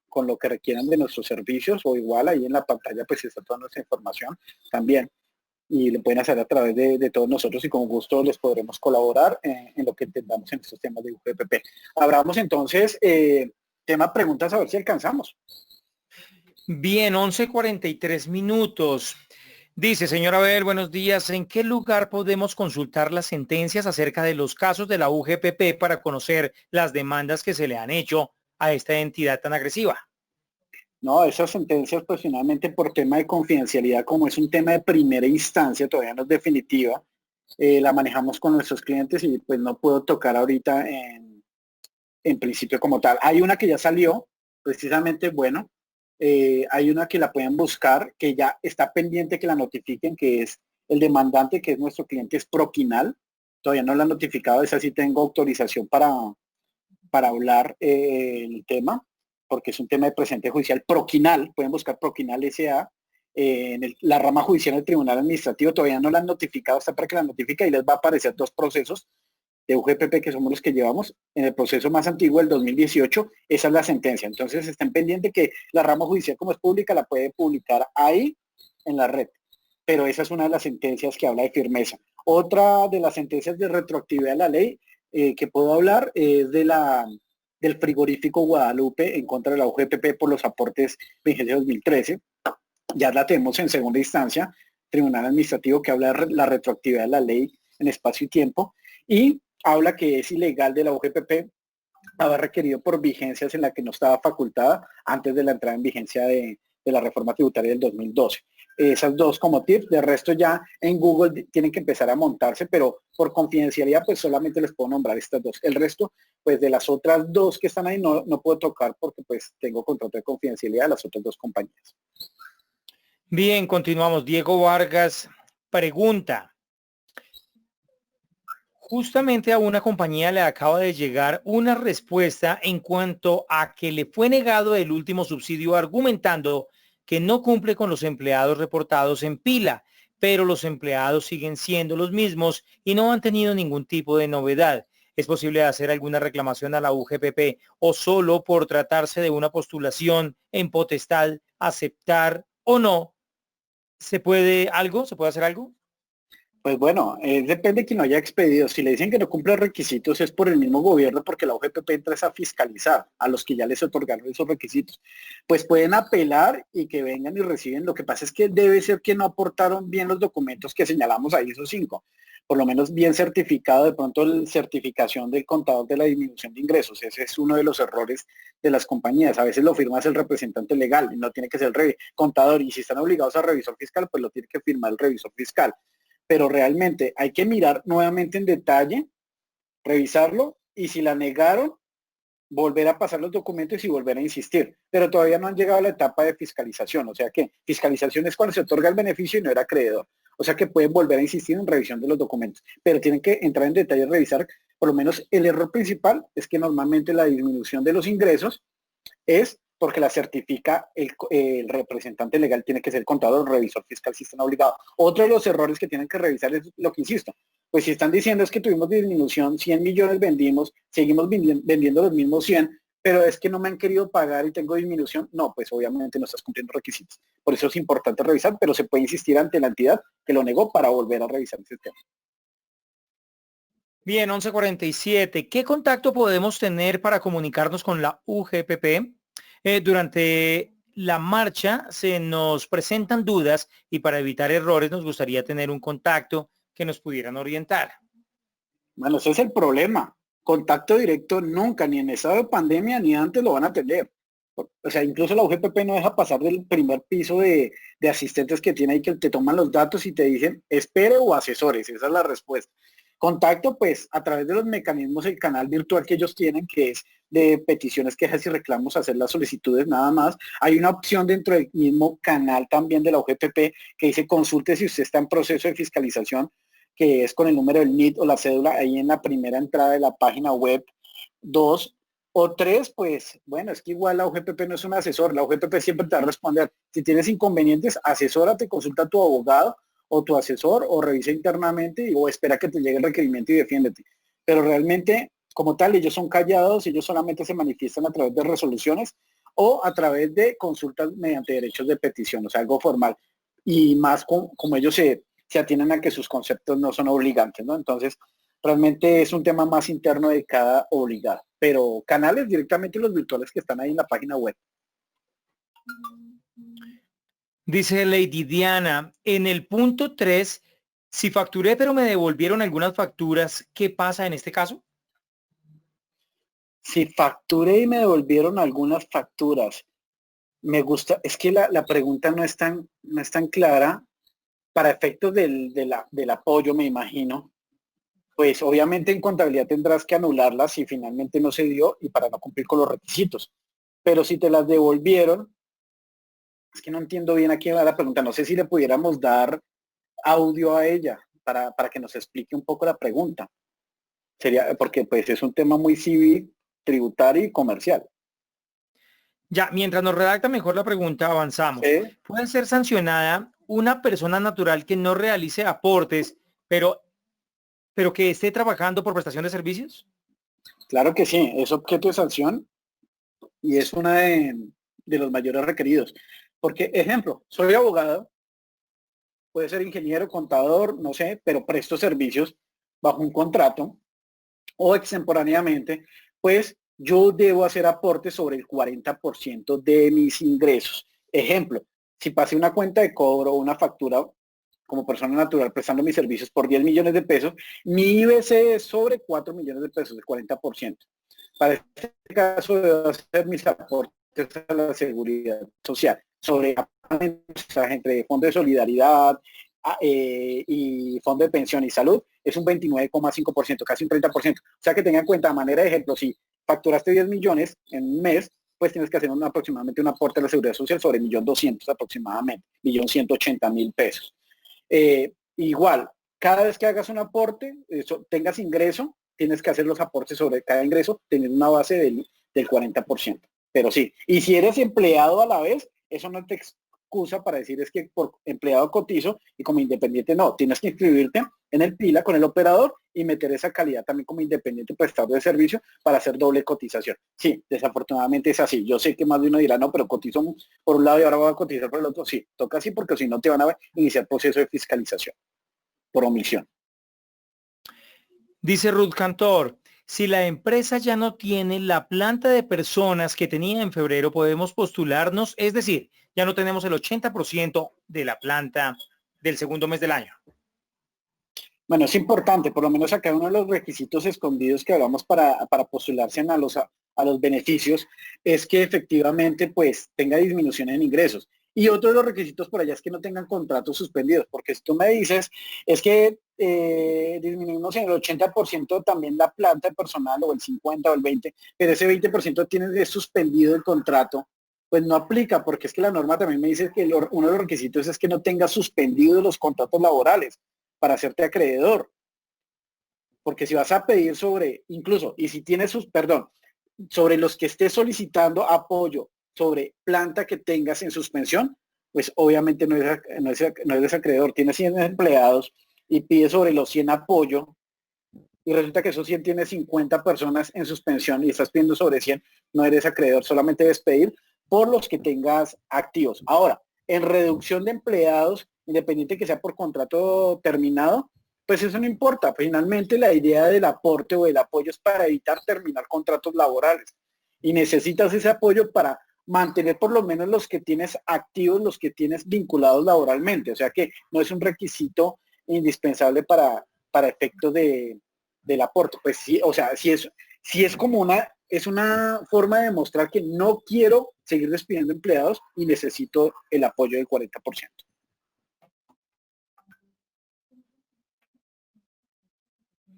con lo que requieran de nuestros servicios, o igual ahí en la pantalla pues está toda nuestra información también, y lo pueden hacer a través de todos nosotros, y con gusto les podremos colaborar en lo que entendamos en estos temas de UGPP. Abramos entonces tema preguntas a ver si alcanzamos. Bien, 11:43. Dice, señora Abel, buenos días. ¿En qué lugar podemos consultar las sentencias acerca de los casos de la UGPP para conocer las demandas que se le han hecho a esta entidad tan agresiva? No, esas sentencias pues finalmente por tema de confidencialidad, como es un tema de primera instancia, todavía no es definitiva, la manejamos con nuestros clientes y pues no puedo tocar ahorita en principio como tal. Hay una que ya salió, precisamente, bueno, hay una que la pueden buscar, que ya está pendiente que la notifiquen, que es el demandante, que es nuestro cliente, es Proquinal. Todavía no la han notificado, esa sí tengo autorización para hablar el tema, porque es un tema de presente judicial. Proquinal, pueden buscar Proquinal S.A. La rama judicial del Tribunal Administrativo, todavía no la han notificado, está para que la notifique, y les va a aparecer 2 procesos de UGPP, que somos los que llevamos. En el proceso más antiguo, el 2018, esa es la sentencia. Entonces estén pendientes que la rama judicial, como es pública, la puede publicar ahí en la red. Pero esa es una de las sentencias que habla de firmeza. Otra de las sentencias de retroactividad de la ley que puedo hablar es del frigorífico Guadalupe en contra de la UGPP por los aportes vigencia 2013. Ya la tenemos en segunda instancia, Tribunal Administrativo, que habla de la retroactividad de la ley en espacio y tiempo, y habla que es ilegal de la UGPP haber requerido por vigencias en la que no estaba facultada antes de la entrada en vigencia de la reforma tributaria del 2012. Esas dos como tips, de resto ya en Google tienen que empezar a montarse, pero por confidencialidad pues solamente les puedo nombrar estas dos. El resto, pues de las otras dos que están ahí no puedo tocar porque pues tengo contrato de confidencialidad de las otras dos compañías. Bien, continuamos. Diego Vargas pregunta. Justamente a una compañía le acaba de llegar una respuesta en cuanto a que le fue negado el último subsidio argumentando que no cumple con los empleados reportados en pila, pero los empleados siguen siendo los mismos y no han tenido ningún tipo de novedad. ¿Es posible hacer alguna reclamación a la UGPP o solo por tratarse de una postulación en potestad aceptar o no? ¿Se puede algo? ¿Se puede hacer algo? Pues bueno, depende de quien lo haya expedido. Si le dicen que no cumple los requisitos es por el mismo gobierno porque la UGPP entra a fiscalizar a los que ya les otorgaron esos requisitos. Pues pueden apelar y que vengan y reciben. Lo que pasa es que debe ser que no aportaron bien los documentos que señalamos ahí, esos 5. Por lo menos bien certificado, de pronto la certificación del contador de la disminución de ingresos. Ese es uno de los errores de las compañías. A veces lo firma el representante legal y no tiene que ser el contador. Y si están obligados a revisor fiscal, pues lo tiene que firmar el revisor fiscal, pero realmente hay que mirar nuevamente en detalle, revisarlo y si la negaron, volver a pasar los documentos y volver a insistir. Pero todavía no han llegado a la etapa de fiscalización, o sea que fiscalización es cuando se otorga el beneficio y no era acreedor. O sea que pueden volver a insistir en revisión de los documentos, pero tienen que entrar en detalle y revisar. Por lo menos el error principal es que normalmente la disminución de los ingresos es porque la certifica el representante legal, tiene que ser contador, revisor fiscal si están obligados. Otro de los errores que tienen que revisar es lo que insisto, pues si están diciendo es que tuvimos disminución, 100 millones vendimos, seguimos vendiendo los mismos 100, pero es que no me han querido pagar y tengo disminución, no, pues obviamente no estás cumpliendo requisitos. Por eso es importante revisar, pero se puede insistir ante la entidad que lo negó para volver a revisar ese tema. Bien, 11:47. ¿Qué contacto podemos tener para comunicarnos con la UGPP? Durante la marcha se nos presentan dudas y para evitar errores nos gustaría tener un contacto que nos pudieran orientar. Bueno, ese es el problema. Contacto directo nunca, ni en estado de pandemia, ni antes lo van a tener. O sea, incluso la UGPP no deja pasar del primer piso de asistentes que tiene ahí que te toman los datos y te dicen espere o asesores. Esa es la respuesta. Contacto, pues, a través de los mecanismos, el canal virtual que ellos tienen, que es de peticiones, quejas y reclamos, hacer las solicitudes nada más. Hay una opción dentro del mismo canal también de la UGPP que dice consulte si usted está en proceso de fiscalización, que es con el número del NIT o la cédula ahí en la primera entrada de la página web. 2 o 3, pues bueno, es que igual la UGPP no es un asesor, la UGPP siempre te va a responder. Si tienes inconvenientes, asesórate, consulta a tu abogado o tu asesor o revisa internamente o espera que te llegue el requerimiento y defiéndete. Pero realmente, como tal, ellos son callados, ellos solamente se manifiestan a través de resoluciones o a través de consultas mediante derechos de petición, o sea, algo formal. Y más como ellos se atienen a que sus conceptos no son obligantes, ¿no? Entonces, realmente es un tema más interno de cada obligado. Pero canales directamente los virtuales que están ahí en la página web. Dice Lady Diana, en el punto 3, si facturé pero me devolvieron algunas facturas, ¿qué pasa en este caso? Si facturé y me devolvieron algunas facturas, me gusta, es que la pregunta no es tan clara para efectos del apoyo, me imagino. Pues obviamente en contabilidad tendrás que anularlas si finalmente no se dio y para no cumplir con los requisitos. Pero si te las devolvieron, es que no entiendo bien a quién va la pregunta. No sé si le pudiéramos dar audio a ella para que nos explique un poco la pregunta. Sería, porque pues es un tema muy civil, tributario y comercial. Ya, mientras nos redacta mejor la pregunta, avanzamos. ¿Sí? ¿Puede ser sancionada una persona natural que no realice aportes, pero que esté trabajando por prestación de servicios? Claro que sí, es objeto de sanción y es una de los mayores requeridos. Porque, ejemplo, soy abogado, puede ser ingeniero, contador, no sé, pero presto servicios bajo un contrato o extemporáneamente, pues yo debo hacer aportes sobre el 40% de mis ingresos. Ejemplo, si pasé una cuenta de cobro o una factura como persona natural prestando mis servicios por 10 millones de pesos, mi IBC es sobre 4 millones de pesos, el 40%. Para este caso debo hacer mis aportes a la seguridad social sobre entre Fondo de Solidaridad y Fondo de Pensión y Salud es un 29,5%, casi un 30%. O sea que tengan en cuenta, a manera de ejemplo, si facturaste 10 millones en un mes, pues tienes que hacer aproximadamente un aporte a la seguridad social sobre 1.200.000 aproximadamente, 1.180.000 pesos. Igual, cada vez que hagas un aporte, tengas ingreso, tienes que hacer los aportes sobre cada ingreso, tener una base del 40%. Pero sí, y si eres empleado a la vez, eso no te excusa para decir es que por empleado cotizo y como independiente no, tienes que inscribirte en el PILA con el operador y meter esa calidad también como independiente prestador de servicio para hacer doble cotización. Sí, desafortunadamente es así. Yo sé que más de uno dirá, no, pero cotizo por un lado y ahora voy a cotizar por el otro. Sí, toca así porque si no te van a iniciar proceso de fiscalización por omisión. Dice Ruth Cantor, si la empresa ya no tiene la planta de personas que tenía en febrero, podemos postularnos, es decir, ya no tenemos el 80% de la planta del segundo mes del año. Bueno, es importante, por lo menos acá uno de los requisitos escondidos que hablamos para postularse a los beneficios es que efectivamente pues tenga disminución en ingresos. Y otro de los requisitos por allá es que no tengan contratos suspendidos, porque si tú me dices es que disminuimos en el 80% también la planta de personal o el 50 o el 20, pero ese 20% tiene suspendido el contrato, pues no aplica, porque es que la norma también me dice que uno de los requisitos es que no tenga suspendidos los contratos laborales para hacerte acreedor. Porque si vas a pedir sobre, incluso, y si tienes sobre los que estés solicitando apoyo sobre planta que tengas en suspensión, pues obviamente no eres acreedor. Tienes 100 empleados y pides sobre los 100 apoyo y resulta que esos 100 tiene 50 personas en suspensión y estás pidiendo sobre 100, no eres acreedor, solamente debes pedir por los que tengas activos. Ahora, en reducción de empleados, independiente que sea por contrato terminado, pues eso no importa. Finalmente la idea del aporte o del apoyo es para evitar terminar contratos laborales y necesitas ese apoyo para mantener por lo menos los que tienes activos, los que tienes vinculados laboralmente. O sea que no es un requisito indispensable para efectos del aporte. Pues sí, o sea, si es como es una forma de demostrar que no quiero seguir despidiendo empleados y necesito el apoyo del 40%.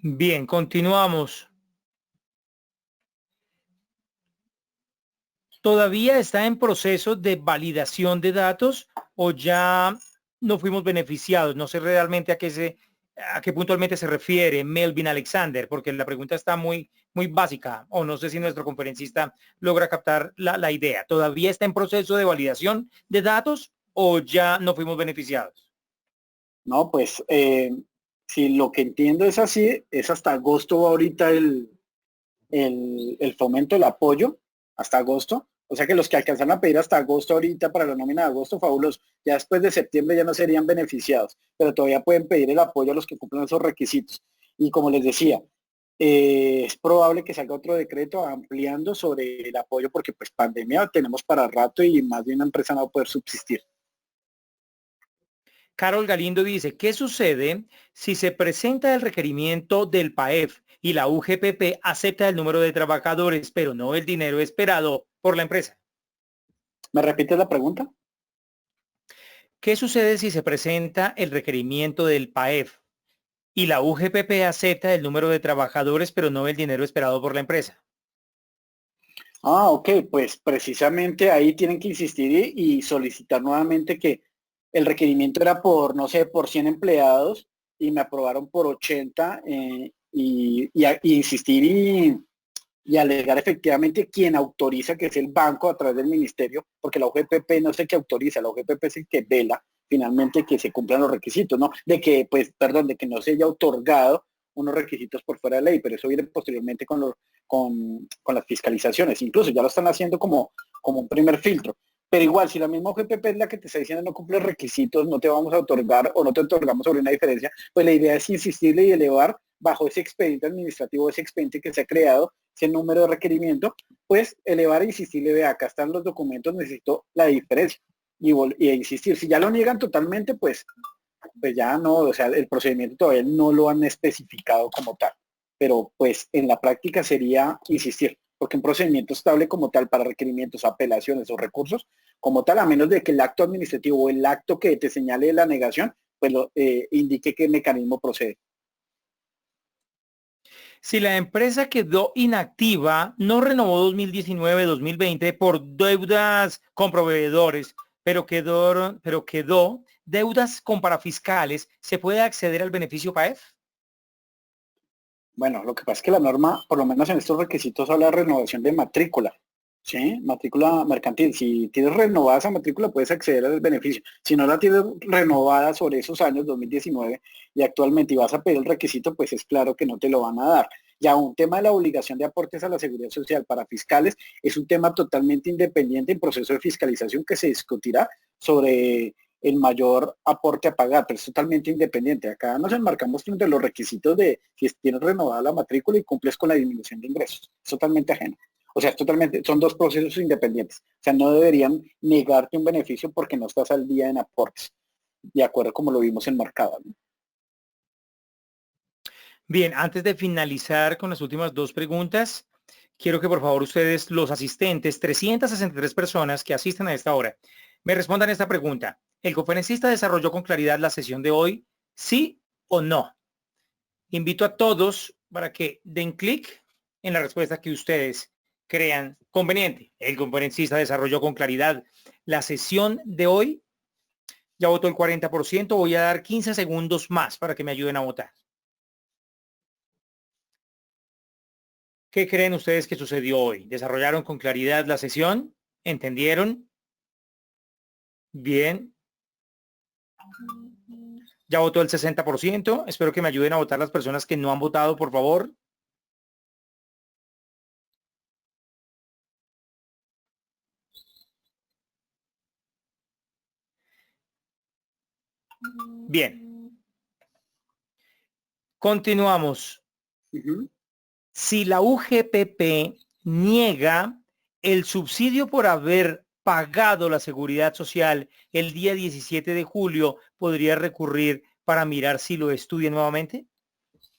Bien, continuamos. ¿Todavía está en proceso de validación de datos o ya no fuimos beneficiados? No sé realmente a qué puntualmente se refiere Melvin Alexander, porque la pregunta está muy básica, o no sé si nuestro conferencista logra captar la idea. ¿Todavía está en proceso de validación de datos o ya no fuimos beneficiados? No, pues si lo que entiendo es así, es hasta agosto ahorita el fomento, el apoyo, hasta agosto. O sea que los que alcanzan a pedir hasta agosto ahorita para la nómina de agosto, fabuloso. Ya después de septiembre ya no serían beneficiados, pero todavía pueden pedir el apoyo a los que cumplan esos requisitos. Y como les decía, es probable que salga otro decreto ampliando sobre el apoyo porque pues pandemia tenemos para rato y más de una empresa no va a poder subsistir. Carol Galindo dice, ¿qué sucede si se presenta el requerimiento del PAEF y la UGPP acepta el número de trabajadores, pero no el dinero esperado por la empresa? ¿Me repites la pregunta? ¿Qué sucede si se presenta el requerimiento del PAEF y la UGPP acepta el número de trabajadores, pero no el dinero esperado por la empresa? Ah, ok, pues precisamente ahí tienen que insistir y solicitar nuevamente que el requerimiento era por, no sé, por 100 empleados y me aprobaron por 80 y insistir y alegar efectivamente quien autoriza, que es el banco a través del ministerio, porque la UGPP no es el que autoriza, la UGPP es el que vela finalmente que se cumplan los requisitos, ¿no? De que, pues, perdón, de que no se haya otorgado unos requisitos por fuera de ley, pero eso viene posteriormente con las fiscalizaciones. Incluso ya lo están haciendo como un primer filtro. Pero igual, si la misma UGPP es la que te está diciendo no cumple requisitos, no te vamos a otorgar o no te otorgamos sobre una diferencia, pues la idea es insistirle y elevar bajo ese expediente administrativo, ese expediente que se ha creado, ese número de requerimiento, pues elevar e insistirle, vea, acá están los documentos, necesito la diferencia. Y insistir, si ya lo niegan totalmente, pues ya no, o sea, el procedimiento todavía no lo han especificado como tal. Pero pues en la práctica sería insistir. porque un procedimiento estable como tal para requerimientos, apelaciones o recursos, como tal, a menos de que el acto administrativo o el acto que te señale la negación, pues indique qué mecanismo procede. Si la empresa quedó inactiva, no renovó 2019-2020 por deudas con proveedores, pero quedó deudas con parafiscales, ¿se puede acceder al beneficio PAEF? Bueno, lo que pasa es que la norma, por lo menos en estos requisitos, habla de renovación de matrícula, ¿sí? Matrícula mercantil. Si tienes renovada esa matrícula, puedes acceder al beneficio. Si no la tienes renovada sobre esos años, 2019 y actualmente, y vas a pedir el requisito, pues es claro que no te lo van a dar. Ya un tema de la obligación de aportes a la seguridad social para fiscales es un tema totalmente independiente en proceso de fiscalización que se discutirá sobre el mayor aporte a pagar, pero es totalmente independiente. Acá nos enmarcamos entre los requisitos de si tienes renovada la matrícula y cumples con la disminución de ingresos. Es totalmente ajeno. O sea, son dos procesos independientes. O sea, no deberían negarte un beneficio porque no estás al día en aportes, de acuerdo como lo vimos enmarcado, ¿no? Bien, antes de finalizar con las últimas dos preguntas, quiero que por favor ustedes, los asistentes, 363 personas que asisten a esta hora, me respondan esta pregunta. ¿El conferencista desarrolló con claridad la sesión de hoy? ¿Sí o no? Invito a todos para que den clic en la respuesta que ustedes crean conveniente. El conferencista desarrolló con claridad la sesión de hoy. Ya votó el 40%. Voy a dar 15 segundos más para que me ayuden a votar. ¿Qué creen ustedes que sucedió hoy? ¿Desarrollaron con claridad la sesión? ¿Entendieron? Bien. Ya votó el 60%. Espero que me ayuden a votar las personas que no han votado, por favor. Bien. Continuamos. Si la UGPP niega el subsidio por haber pagado la seguridad social el día 17 de julio, ¿podría recurrir para mirar si lo estudia nuevamente?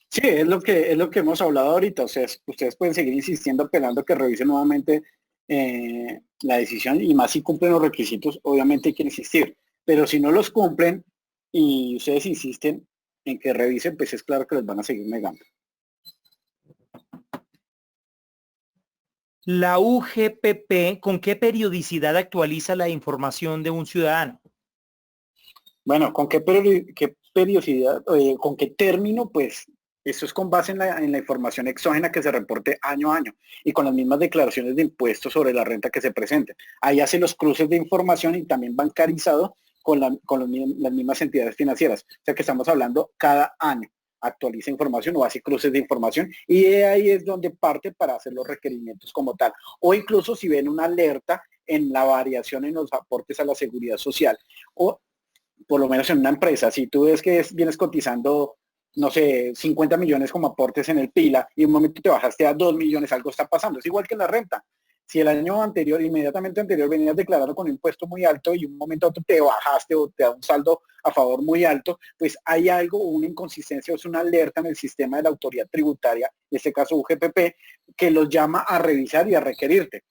Sí, es lo que hemos hablado ahorita. O sea, ustedes pueden seguir insistiendo, apelando que revisen nuevamente la decisión, y más si cumplen los requisitos, obviamente hay que insistir. Pero si no los cumplen y ustedes insisten en que revisen, pues es claro que les van a seguir negando. La UGPP, ¿con qué periodicidad actualiza la información de un ciudadano? Bueno, ¿con qué periodicidad, con qué término? Pues eso es con base en la información exógena que se reporte año a año y con las mismas declaraciones de impuestos sobre la renta que se presenten. Ahí hace los cruces de información y también bancarizado con las mismas entidades financieras. O sea que estamos hablando cada año. Actualiza información o hace cruces de información y de ahí es donde parte para hacer los requerimientos como tal. O incluso si ven una alerta en la variación en los aportes a la seguridad social o por lo menos en una empresa, si tú ves que vienes cotizando, no sé, 50 millones como aportes en el PILA y un momento te bajaste a 2 millones, algo está pasando. Es igual que la renta. Si el año anterior, inmediatamente anterior, venías declarando con un impuesto muy alto y un momento a otro te bajaste o te da un saldo a favor muy alto, pues hay algo, una inconsistencia o es una alerta en el sistema de la autoridad tributaria, en este caso UGPP, que los llama a revisar y a requerirte.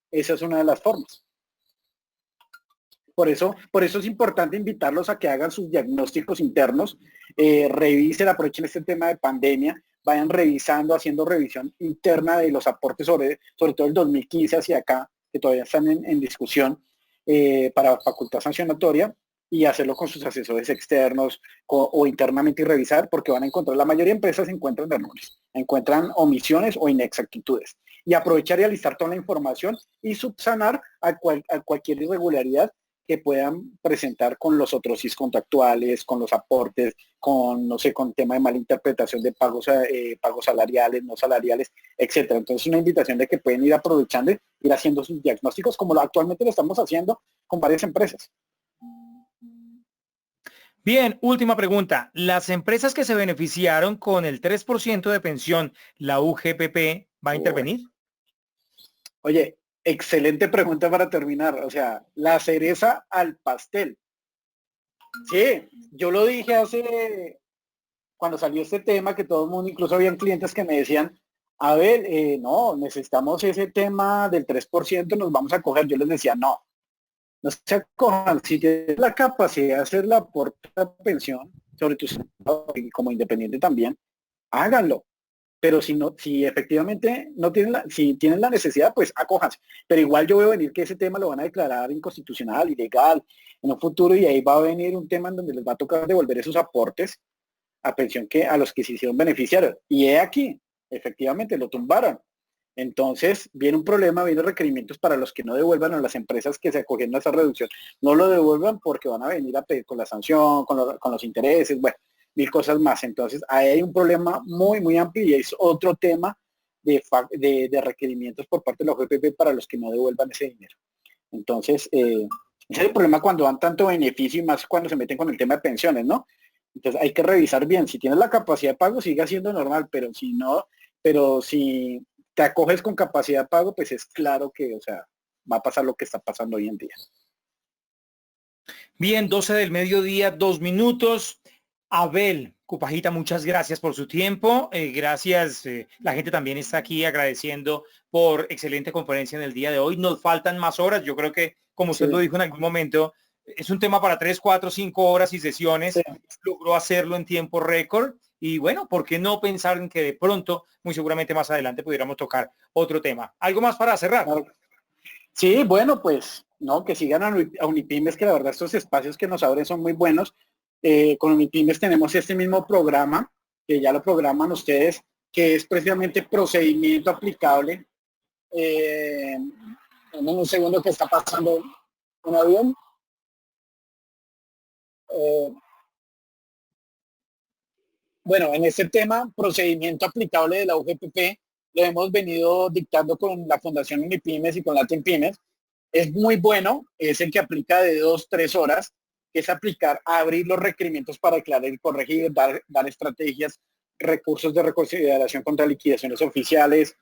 Esa es una de las formas. Por eso es importante invitarlos a que hagan sus diagnósticos internos, revisen, aprovechen este tema de pandemia, vayan revisando, haciendo revisión interna de los aportes sobre todo el 2015 hacia acá, que todavía están en discusión, para facultad sancionatoria, y hacerlo con sus asesores externos o internamente y revisar, porque van a encontrar, la mayoría de empresas encuentran errores, encuentran omisiones o inexactitudes. Y aprovechar y alistar toda la información y subsanar a cualquier irregularidad que puedan presentar con los otros CIS contractuales, con los aportes, con, no sé, con tema de mala interpretación de pagos salariales, no salariales, etcétera. Entonces, una invitación de que pueden ir aprovechando, ir haciendo sus diagnósticos, como actualmente lo estamos haciendo con varias empresas. Bien, última pregunta. Las empresas que se beneficiaron con el 3% de pensión, ¿la UGPP va a intervenir? Oye, excelente pregunta para terminar. O sea, la cereza al pastel. Sí, yo lo dije cuando salió este tema, que todo el mundo, incluso habían clientes que me decían, a ver, no, necesitamos ese tema del 3%, nos vamos a coger. Yo les decía, no se acojan. Si tienes la capacidad de hacer la aporte a pensión, sobre tu y como independiente también, háganlo. Pero si no, si efectivamente no tienen si tienen la necesidad, pues acójanse. Pero igual yo veo venir que ese tema lo van a declarar inconstitucional, ilegal en un futuro, y ahí va a venir un tema en donde les va a tocar devolver esos aportes a pensión que a los que se hicieron beneficiarios. Y he aquí, efectivamente lo tumbaron. Entonces viene un problema, vienen requerimientos para los que no devuelvan, a las empresas que se acogieron a esa reducción, no lo devuelvan porque van a venir a pedir con la sanción, con los intereses, bueno, mil cosas más. Entonces ahí hay un problema muy, muy amplio, y es otro tema de requerimientos por parte de la OGPP para los que no devuelvan ese dinero. Entonces, ese es el problema cuando dan tanto beneficio, y más cuando se meten con el tema de pensiones, ¿no? Entonces hay que revisar bien. Si tienes la capacidad de pago, sigue siendo normal, pero si no, pero si te acoges con capacidad de pago, pues es claro que, o sea, va a pasar lo que está pasando hoy en día. Bien, 12 del mediodía, 2 minutos. Abel Cupajita, muchas gracias por su tiempo. Gracias. La gente también está aquí agradeciendo por excelente conferencia en el día de hoy. Nos faltan más horas. Yo creo que, como usted lo dijo en algún momento, es un tema para 3, 4, 5 horas y sesiones. Sí. Logró hacerlo en tiempo récord. Y bueno, ¿por qué no pensar en que de pronto, muy seguramente más adelante, pudiéramos tocar otro tema? ¿Algo más para cerrar? Claro. Sí, bueno, pues, no, que sigan a Unipymes, que la verdad estos espacios que nos abren son muy buenos. Con Unipymes tenemos este mismo programa, que ya lo programan ustedes, que es precisamente procedimiento aplicable. En un segundo, que está pasando un avión. Bueno, en este tema, procedimiento aplicable de la UGPP, lo hemos venido dictando con la Fundación Unipymes y con Latinpymes. Es muy bueno, es el que aplica de 2-3 horas, que es aplicar, abrir los requerimientos para declarar y corregir, dar estrategias, recursos de reconsideración contra liquidaciones oficiales.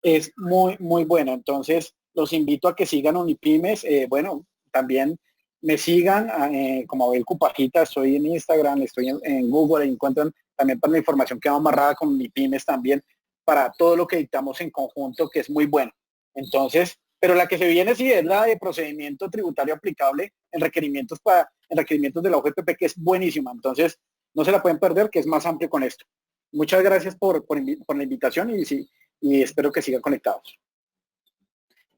Es muy, muy bueno. Entonces, los invito a que sigan Unipymes. Bueno, también me sigan como Abel Cupajita. Estoy en Instagram, estoy en Google, encuentran también para la información que va amarrada con Unipymes también, para todo lo que dictamos en conjunto, que es muy bueno. Entonces, pero la que se viene sí es la de procedimiento tributario aplicable en requerimientos de la OGPP, que es buenísima. Entonces, no se la pueden perder, que es más amplio con esto. Muchas gracias por la invitación, y espero que sigan conectados.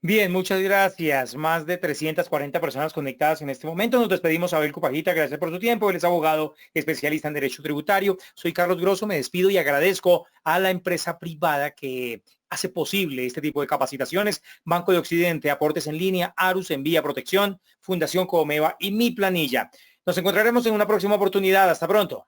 Bien, muchas gracias. Más de 340 personas conectadas en este momento. Nos despedimos, Abel Cupajita. Gracias por su tiempo. Él es abogado especialista en Derecho Tributario. Soy Carlos Grosso. Me despido y agradezco a la empresa privada que hace posible este tipo de capacitaciones. Banco de Occidente, Aportes en Línea, Arus, Envía Protección, Fundación Comeva y Mi Planilla. Nos encontraremos en una próxima oportunidad. Hasta pronto.